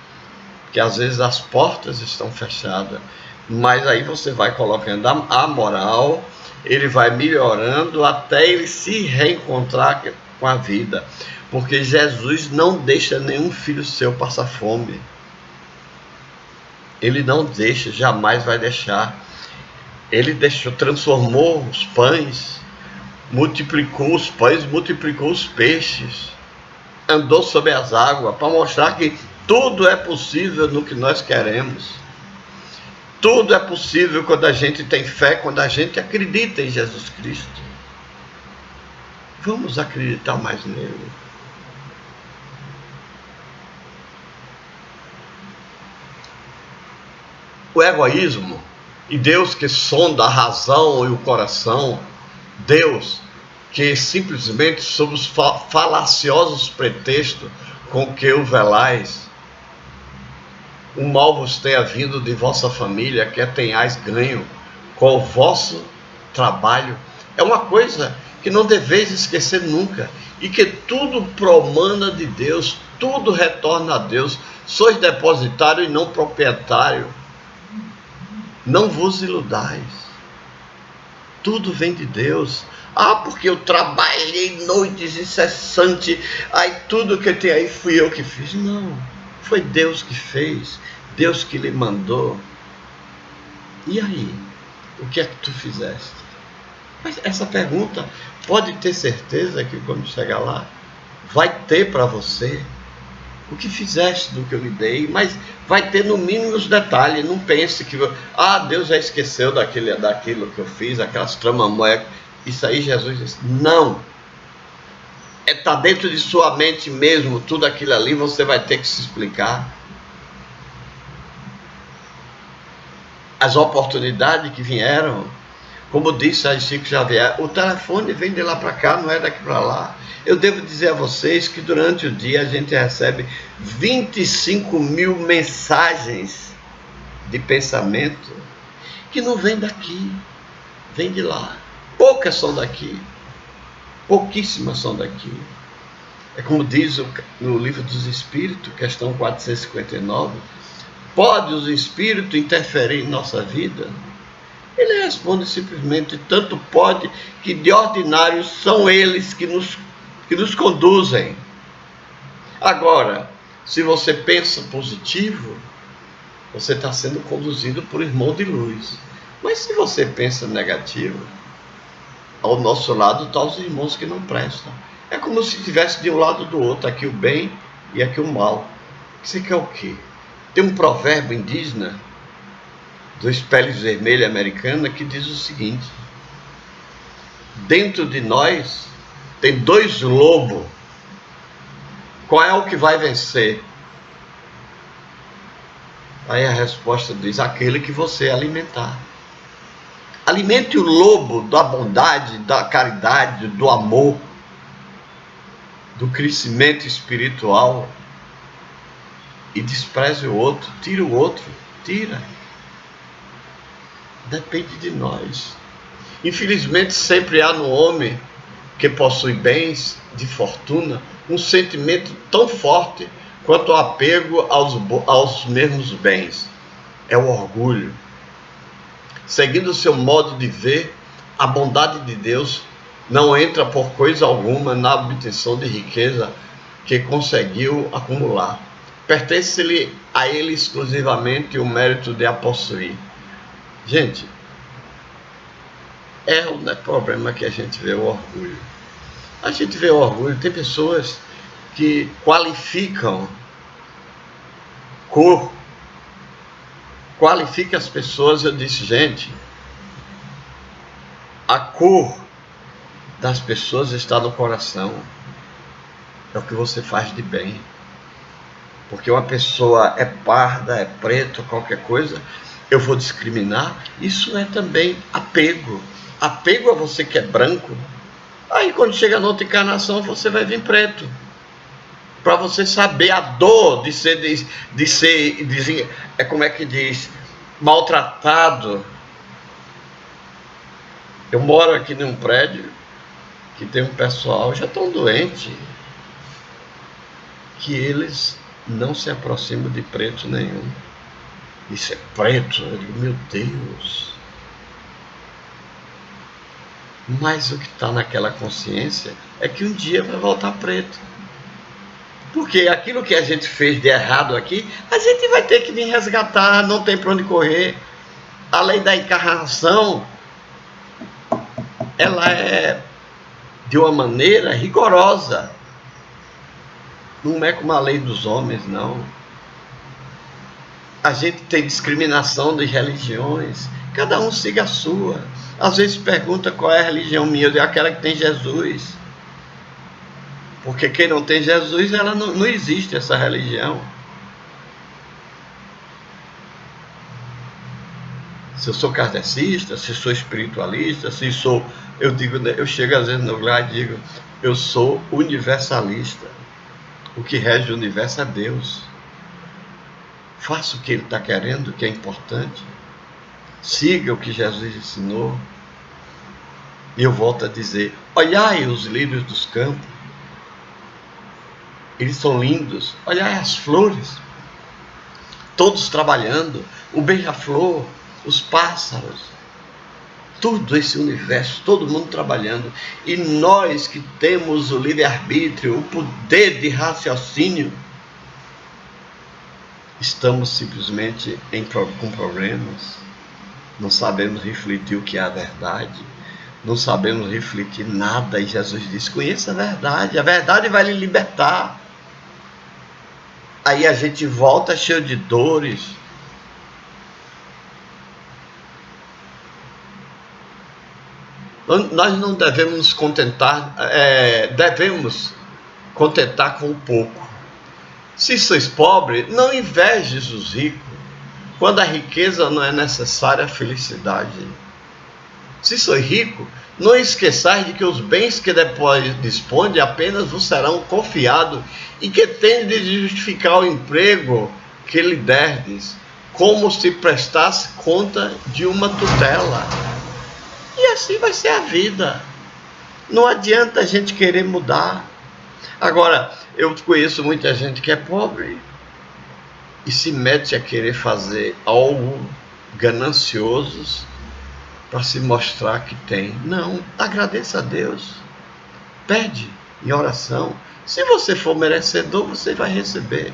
que às vezes as portas estão fechadas, mas aí você vai colocando a moral, ele vai melhorando até ele se reencontrar com a vida, porque Jesus não deixa nenhum filho seu passar fome. Ele não deixa, jamais vai deixar. Ele transformou os pães, multiplicou os pães, multiplicou os peixes, andou sobre as águas para mostrar que tudo é possível no que nós queremos. Tudo é possível quando a gente tem fé, quando a gente acredita em Jesus Cristo. Vamos acreditar mais nele. O egoísmo E Deus que sonda a razão e o coração, Deus que simplesmente sob os falaciosos pretextos com que o velais, o mal vos tenha vindo de vossa família, que tenhais ganho com o vosso trabalho. É uma coisa que não deveis esquecer nunca, e que tudo promana de Deus, tudo retorna a Deus. Sois depositário e não proprietário. Não vos iludais. Tudo vem de Deus. Porque eu trabalhei noites incessantes, aí tudo que tem aí fui eu que fiz. Não, foi Deus que fez, Deus que lhe mandou. E aí, o que é que tu fizeste? Mas essa pergunta, pode ter certeza que quando chegar lá, vai ter para você o que fizeste do que eu lhe dei, mas vai ter no mínimo os detalhes. Não pense que Deus já esqueceu daquilo que eu fiz, aquelas tramamóias. Isso aí Jesus disse, não. Está dentro de sua mente mesmo, tudo aquilo ali, você vai ter que se explicar. As oportunidades que vieram, como disse a Chico Xavier, o telefone vem de lá para cá, não é daqui para lá. Eu devo dizer a vocês que durante o dia a gente recebe 25 mil mensagens de pensamento que não vem daqui, vem de lá. Poucas são daqui, pouquíssimas são daqui. É como diz no Livro dos Espíritos, questão 459, pode os espíritos interferir em nossa vida? Ele responde simplesmente, tanto pode que de ordinário são eles que nos conduzem. Agora, se você pensa positivo, você está sendo conduzido por irmão de luz. Mas se você pensa negativo, ao nosso lado estão os irmãos que não prestam. É como se tivesse de um lado do outro, aqui o bem e aqui o mal. Você quer o quê? Tem um provérbio indígena dos peles vermelhas americana que diz o seguinte: dentro de nós tem dois lobos. Qual é o que vai vencer? Aí a resposta diz, aquele que você alimentar. Alimente o lobo da bondade, da caridade, do amor, do crescimento espiritual, e despreze o outro, tira o outro, tira. Depende de nós. Infelizmente sempre há no homem que possui bens de fortuna um sentimento tão forte quanto o apego aos mesmos bens. É o orgulho. Seguindo o seu modo de ver, a bondade de Deus não entra por coisa alguma na obtenção de riqueza que conseguiu acumular. Pertence-lhe a ele exclusivamente o mérito de a possuir. Gente, é o problema que a gente vê o orgulho. A gente vê o orgulho, tem pessoas que qualificam cor, qualifica as pessoas. Eu disse, gente, a cor das pessoas está no coração. É o que você faz de bem. Porque uma pessoa é parda, é preto, qualquer coisa, eu vou discriminar. Isso é também apego. Apego a você que é branco. Aí quando chega na outra encarnação, você vai vir preto. Para você saber a dor de ser, como é que diz, maltratado. Eu moro aqui num prédio que tem um pessoal já tão doente que eles não se aproximam de preto nenhum. Isso é preto? Eu digo, meu Deus. Mas o que está naquela consciência é que um dia vai voltar preto. Porque aquilo que a gente fez de errado aqui, a gente vai ter que vir resgatar, não tem para onde correr. A lei da encarnação, ela é de uma maneira rigorosa. Não é como a lei dos homens, não. A gente tem discriminação de religiões, cada um siga a sua. Às vezes pergunta qual é a religião minha, eu digo aquela que tem Jesus. Porque quem não tem Jesus, ela não existe essa religião. Se eu sou kardecista, se sou espiritualista, se sou... Eu chego às vezes no lugar e digo, eu sou universalista. O que rege o universo é Deus. Faça o que Ele está querendo, o que é importante. Siga o que Jesus ensinou. E eu volto a dizer, olhai os lírios dos campos. Eles são lindos. Olhai as flores. Todos trabalhando. O beija-flor, os pássaros. Tudo esse universo, todo mundo trabalhando. E nós que temos o livre-arbítrio, o poder de raciocínio, estamos simplesmente com problemas. Não sabemos refletir o que é a verdade. Não sabemos refletir nada. E Jesus disse, conheça a verdade vai lhe libertar. Aí a gente volta cheio de dores. Nós não devemos nos contentar, devemos contentar com o pouco. Se sois pobres, não invejes os ricos, quando a riqueza não é necessária à felicidade. Se sois rico, não esqueçais de que os bens que depois disponde apenas vos serão confiados e que tendes de justificar o emprego que lhe derdes, como se prestasse conta de uma tutela. E assim vai ser a vida. Não adianta a gente querer mudar. Agora, eu conheço muita gente que é pobre e se mete a querer fazer algo ganancioso para se mostrar que tem. Não, agradeça a Deus. Pede em oração. Se você for merecedor, você vai receber.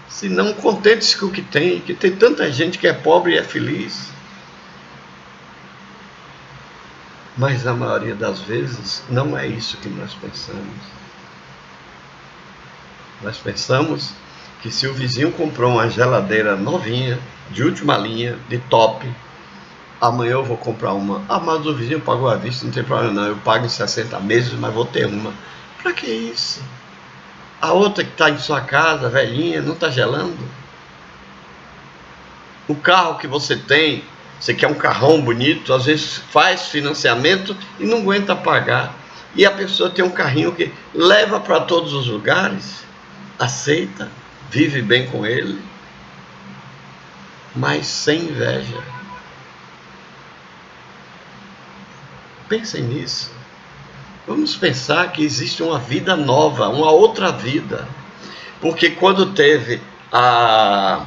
Se não, contente-se com o que tem, que tem tanta gente que é pobre e é feliz. Mas a maioria das vezes não é isso que nós pensamos. Nós pensamos que se o vizinho comprou uma geladeira novinha, de última linha, de top, amanhã eu vou comprar uma. Ah, mas o vizinho pagou à vista, não tem problema não, eu pago em 60 meses, mas vou ter uma. Para que isso? A outra que está em sua casa, velhinha, não está gelando? O carro que você tem, você quer um carrão bonito, às vezes faz financiamento e não aguenta pagar. E a pessoa tem um carrinho que leva para todos os lugares, aceita, vive bem com ele, mas sem inveja. Pensem nisso. Vamos pensar que existe uma vida nova, uma outra vida. Porque quando teve a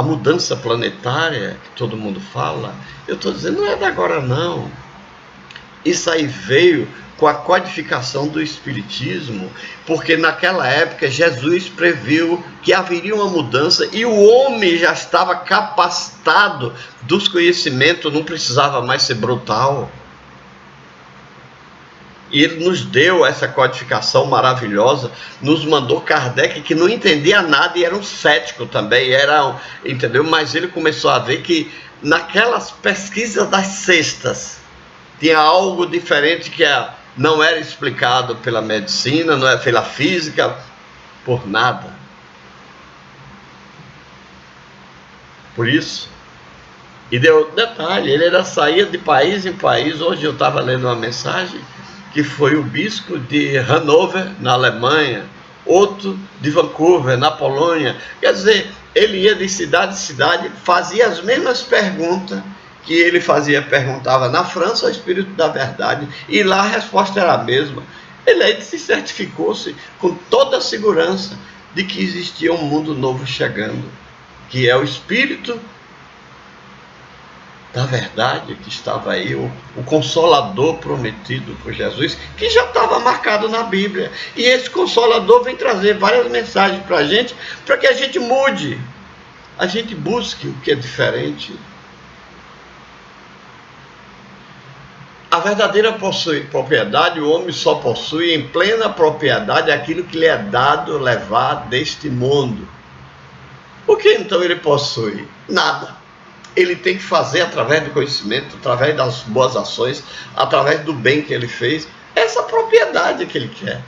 mudança planetária, que todo mundo fala, eu estou dizendo, não é de agora não. Isso aí veio com a codificação do Espiritismo, porque naquela época Jesus previu que haveria uma mudança e o homem já estava capacitado dos conhecimentos, não precisava mais ser brutal. E ele nos deu essa codificação maravilhosa, nos mandou Kardec, que não entendia nada e era um cético também, entendeu? Mas ele começou a ver que naquelas pesquisas das cestas tinha algo diferente que não era explicado pela medicina, não era pela física, por nada. Por isso, e deu detalhe, ele saía de país em país. Hoje eu estava lendo uma mensagem que foi o bispo de Hannover, na Alemanha, outro de Vancouver, na Polônia. Quer dizer, ele ia de cidade em cidade, fazia as mesmas perguntas que ele perguntava na França ao Espírito da Verdade, e lá a resposta era a mesma. Ele se certificou-se com toda a segurança de que existia um mundo novo chegando, que é o Espírito da Verdade, que estava aí, o Consolador prometido por Jesus, que já estava marcado na Bíblia. E esse Consolador vem trazer várias mensagens para a gente, para que a gente mude, a gente busque o que é diferente. A verdadeira propriedade, o homem só possui em plena propriedade aquilo que lhe é dado levar deste mundo. O que então ele possui? Nada. Ele tem que fazer através do conhecimento, através das boas ações, através do bem que ele fez, essa propriedade que ele quer.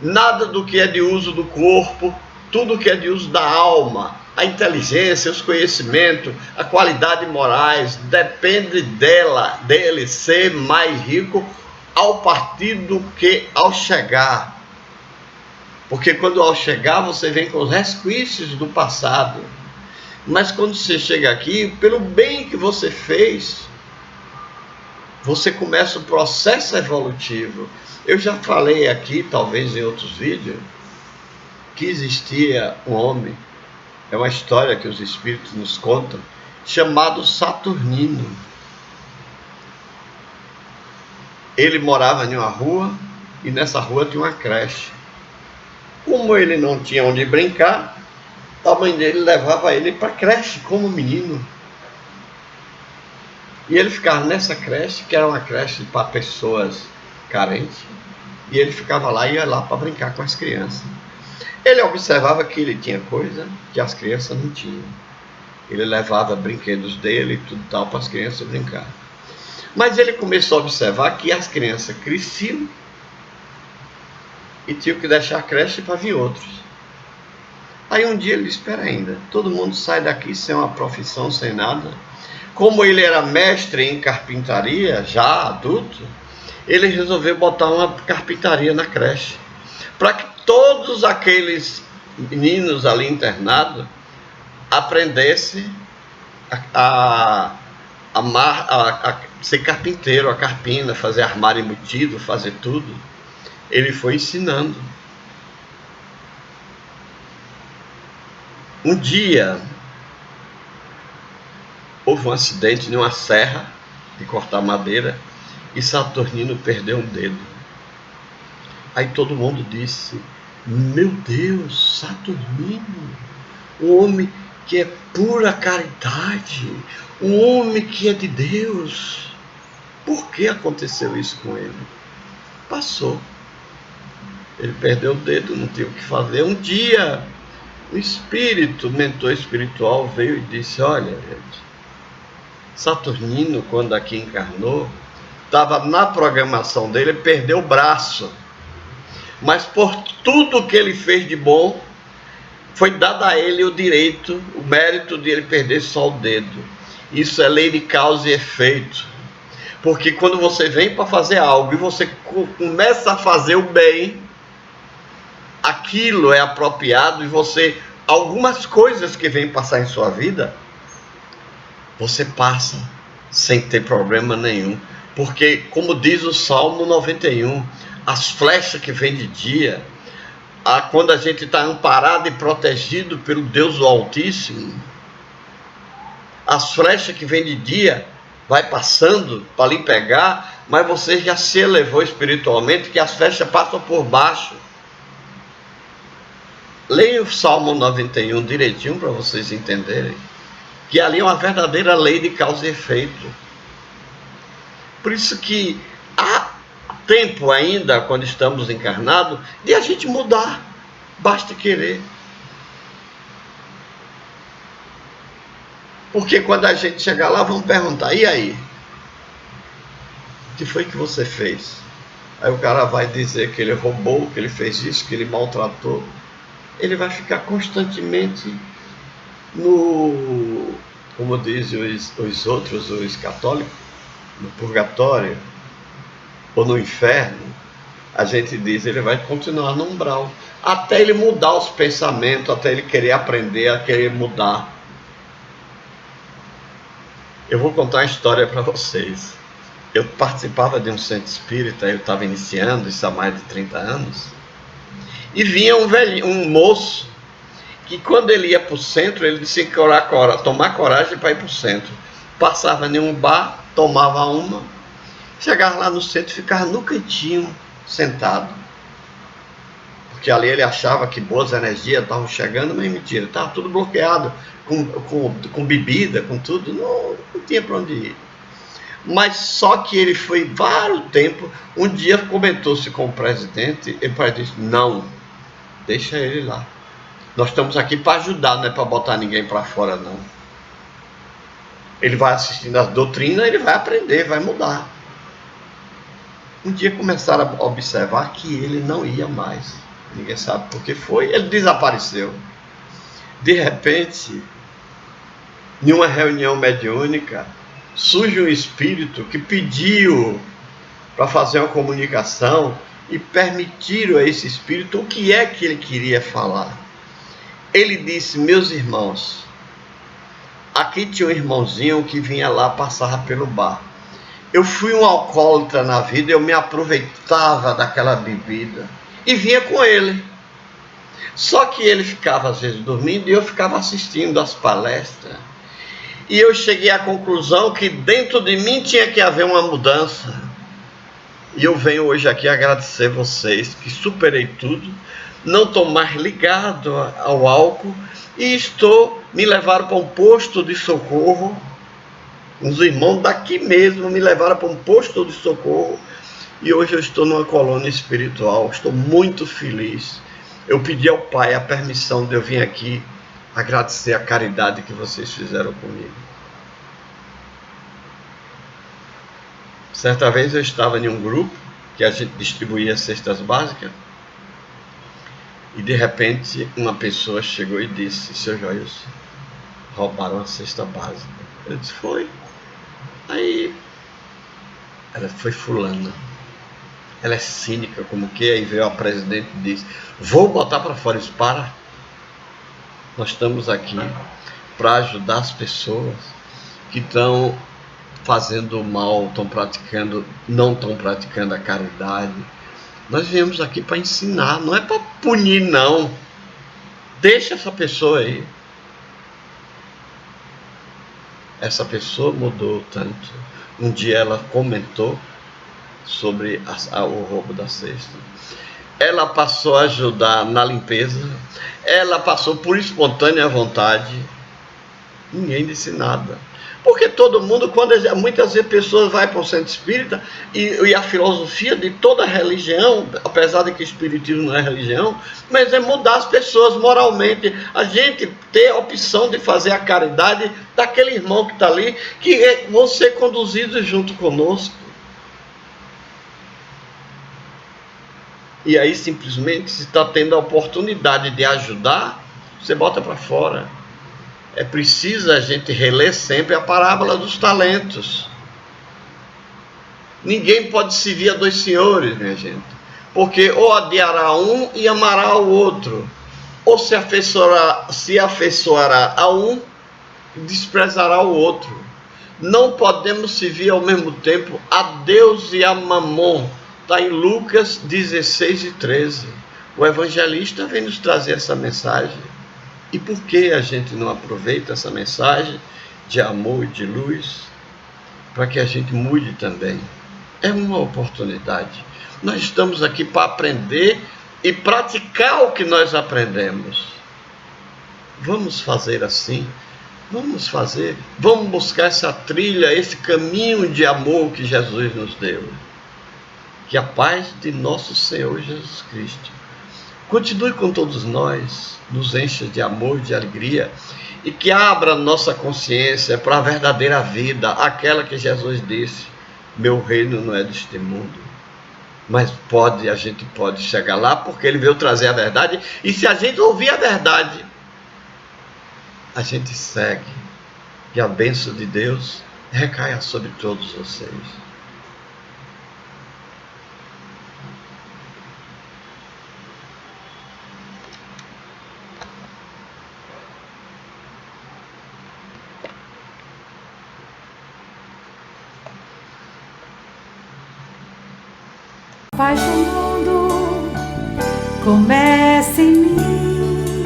Nada do que é de uso do corpo, tudo que é de uso da alma, a inteligência, os conhecimentos, a qualidade morais, depende dele ser mais rico ao partir do que ao chegar. Porque quando ao chegar você vem com os resquícios do passado. Mas quando você chega aqui, pelo bem que você fez, você começa o processo evolutivo. Eu já falei aqui, talvez em outros vídeos, que existia um homem, é uma história que os espíritos nos contam, chamado Saturnino. Ele morava em uma rua e nessa rua tinha uma creche. Como ele não tinha onde brincar, a mãe dele levava ele para a creche como menino. E ele ficava nessa creche, que era uma creche para pessoas carentes, e ele ficava lá e ia lá para brincar com as crianças. Ele observava que ele tinha coisa que as crianças não tinham. Ele levava brinquedos dele e tudo tal para as crianças brincar. Mas ele começou a observar que as crianças cresciam e tinham que deixar a creche para vir outros. Aí um dia ele disse, espera ainda, todo mundo sai daqui sem uma profissão, sem nada. Como ele era mestre em carpintaria, já adulto, ele resolveu botar uma carpintaria na creche, para que todos aqueles meninos ali internados aprendessem a ser carpinteiro, a carpina, fazer armário embutido, fazer tudo. Ele foi ensinando. Um dia, houve um acidente em uma serra de cortar madeira e Saturnino perdeu um dedo. Aí todo mundo disse, meu Deus, Saturnino, um homem que é pura caridade, um homem que é de Deus. Por que aconteceu isso com ele? Passou. Ele perdeu o dedo, não tinha o que fazer. Um dia, o espírito, o mentor espiritual veio e disse, olha, gente, Saturnino, quando aqui encarnou, estava na programação dele, ele perdeu o braço. Mas por tudo que ele fez de bom, foi dado a ele o direito, o mérito de ele perder só o dedo. Isso é lei de causa e efeito. Porque quando você vem para fazer algo e você começa a fazer o bem, aquilo é apropriado e você, algumas coisas que vêm passar em sua vida, você passa sem ter problema nenhum. Porque, como diz o Salmo 91, as flechas que vêm de dia, quando a gente está amparado e protegido pelo Deus do Altíssimo, as flechas que vêm de dia, vai passando para lhe pegar, mas você já se elevou espiritualmente, que as flechas passam por baixo. Leia o Salmo 91 direitinho para vocês entenderem que ali é uma verdadeira lei de causa e efeito. Por isso que há tempo ainda, quando estamos encarnados, de a gente mudar. Basta querer. Porque quando a gente chegar lá, vão perguntar, e aí? O que foi que você fez? Aí o cara vai dizer que ele roubou, que ele fez isso, que ele maltratou. Ele vai ficar constantemente no, como dizem os outros, os católicos, no purgatório, ou no inferno. A gente diz, ele vai continuar no umbral, até ele mudar os pensamentos, até ele querer aprender, a querer mudar. Eu vou contar uma história para vocês. Eu participava de um centro espírita, eu estava iniciando, isso há mais de 30 anos, e vinha um moço, que quando ele ia para o centro, ele disse que tomar coragem para ir para o centro. Passava em um bar, tomava uma, chegava lá no centro, ficava no cantinho, sentado. Porque ali ele achava que boas energias estavam chegando, mas mentira, estava tudo bloqueado, com bebida, com tudo, não tinha para onde ir. Mas só que ele foi vários tempos, um dia comentou-se com o presidente, e o presidente disse, não, deixa ele lá. Nós estamos aqui para ajudar, não é para botar ninguém para fora, não. Ele vai assistindo as doutrinas, ele vai aprender, vai mudar. Um dia começaram a observar que ele não ia mais. ninguém sabe por que foi, ele desapareceu. De repente, em uma reunião mediúnica, surge um espírito que pediu para fazer uma comunicação e permitiram a esse espírito o que é que ele queria falar. Ele disse: meus irmãos, aqui tinha um irmãozinho que vinha lá, passava pelo bar. Eu fui um alcoólatra na vida, eu me aproveitava daquela bebida e vinha com ele. Só que ele ficava às vezes dormindo e eu ficava assistindo as palestras. E eu cheguei à conclusão que dentro de mim tinha que haver uma mudança. E eu venho hoje aqui agradecer vocês que superei tudo, não estou mais ligado ao álcool e me levaram para um posto de socorro. Uns irmãos daqui mesmo me levaram para um posto de socorro e hoje eu estou numa colônia espiritual. Estou muito feliz. Eu pedi ao Pai a permissão de eu vir aqui agradecer a caridade que vocês fizeram comigo. Certa vez eu estava em um grupo que a gente distribuía cestas básicas e de repente uma pessoa chegou e disse: seu Joilson, roubaram a cesta básica. Eu disse: foi. Aí ela foi fulana. Ela é cínica, como que? Aí veio a presidente e disse: vou botar para fora. Isso, para. Nós estamos aqui para ajudar as pessoas que estão fazendo mal, não estão praticando a caridade. Nós viemos aqui para ensinar, não é para punir, não. Deixa essa pessoa aí. Essa pessoa mudou tanto. Um dia ela comentou sobre o roubo da cesta. Ela passou a ajudar na limpeza. Ela passou por espontânea vontade. Ninguém disse nada. Porque todo mundo, muitas vezes pessoas vão para o centro espírita e a filosofia de toda religião, apesar de que o espiritismo não é religião, mas é mudar as pessoas moralmente. A gente ter a opção de fazer a caridade daquele irmão que está ali, que vão ser conduzidos junto conosco. E aí simplesmente, se está tendo a oportunidade de ajudar, você bota para fora. É preciso a gente reler sempre a parábola dos talentos. Ninguém pode servir a dois senhores, minha gente. Porque ou odiará um e amará o outro. Ou se afeiçoará a um e desprezará o outro. Não podemos servir ao mesmo tempo a Deus e a Mamon. Está em Lucas 16 e 13. O evangelista vem nos trazer essa mensagem. E por que a gente não aproveita essa mensagem de amor e de luz para que a gente mude também? É uma oportunidade. Nós estamos aqui para aprender e praticar o que nós aprendemos. Vamos fazer assim. Vamos buscar essa trilha, esse caminho de amor que Jesus nos deu. Que a paz de nosso Senhor Jesus Cristo continue com todos nós, nos encha de amor, de alegria, e que abra nossa consciência para a verdadeira vida, aquela que Jesus disse: meu reino não é deste mundo. Mas a gente pode chegar lá, porque ele veio trazer a verdade, e se a gente ouvir a verdade, a gente segue, e a bênção de Deus recaia sobre todos vocês. Paz do mundo começa em mim.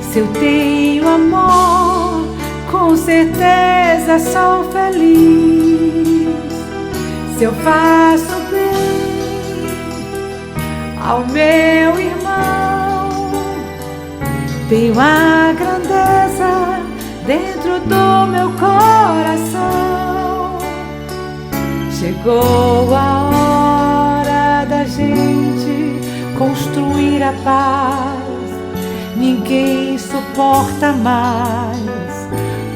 Se eu tenho amor, com certeza sou feliz. Se eu faço bem ao meu irmão, tenho a grandeza dentro do meu coração. Chegou a hora da gente construir a paz. Ninguém suporta mais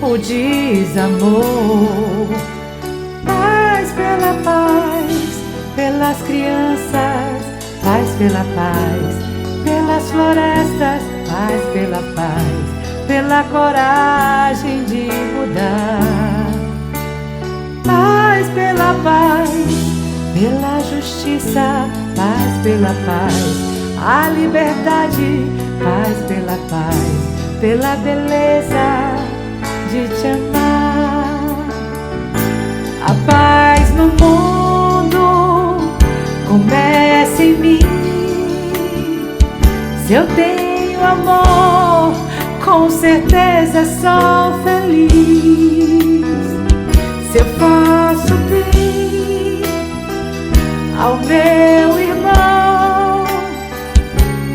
o desamor. Paz, pelas crianças, paz pela paz, pelas florestas, paz pela paz, pela coragem de mudar. Paz pela paz, pela justiça, paz pela paz, a liberdade, paz pela paz, pela beleza de te amar. A paz no mundo começa em mim. Se eu tenho amor, com certeza sou feliz. Se eu faço bem ao meu irmão,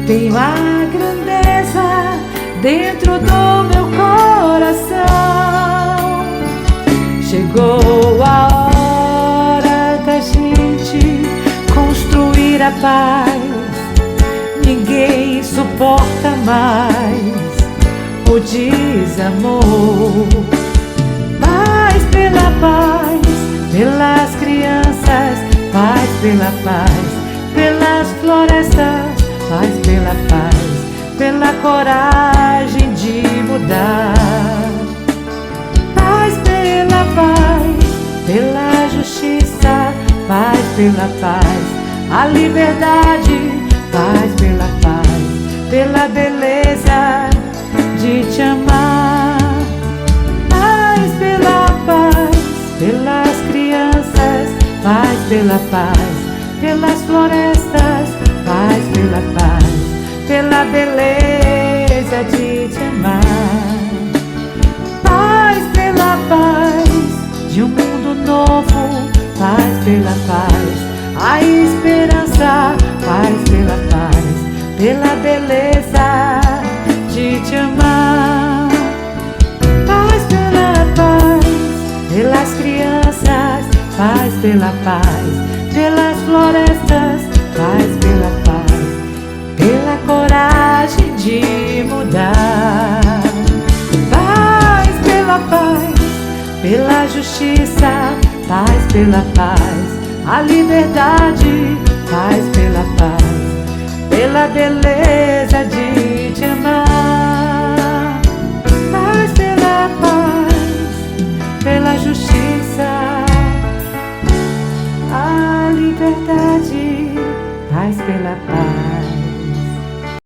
tenho a grandeza dentro do meu coração. Chegou a hora da gente construir a paz. Ninguém suporta mais o desamor. Paz pela paz, pelas crianças, paz pela paz, pelas florestas, paz pela paz, pela coragem de mudar. Paz pela paz, pela justiça, paz pela paz, a liberdade, paz pela paz, pela beleza de te amar. Paz pela paz, pelas crianças, paz pela paz, pelas florestas, paz pela paz, pela beleza de te amar. Paz pela paz, de um mundo novo, paz pela paz, a esperança, paz pela paz, pela beleza de te amar. Paz pela paz, pelas crianças, paz pela paz, pelas florestas, paz pela paz, pela coragem de mudar. Paz pela paz, pela justiça, paz pela paz, a liberdade, paz pela paz, pela beleza de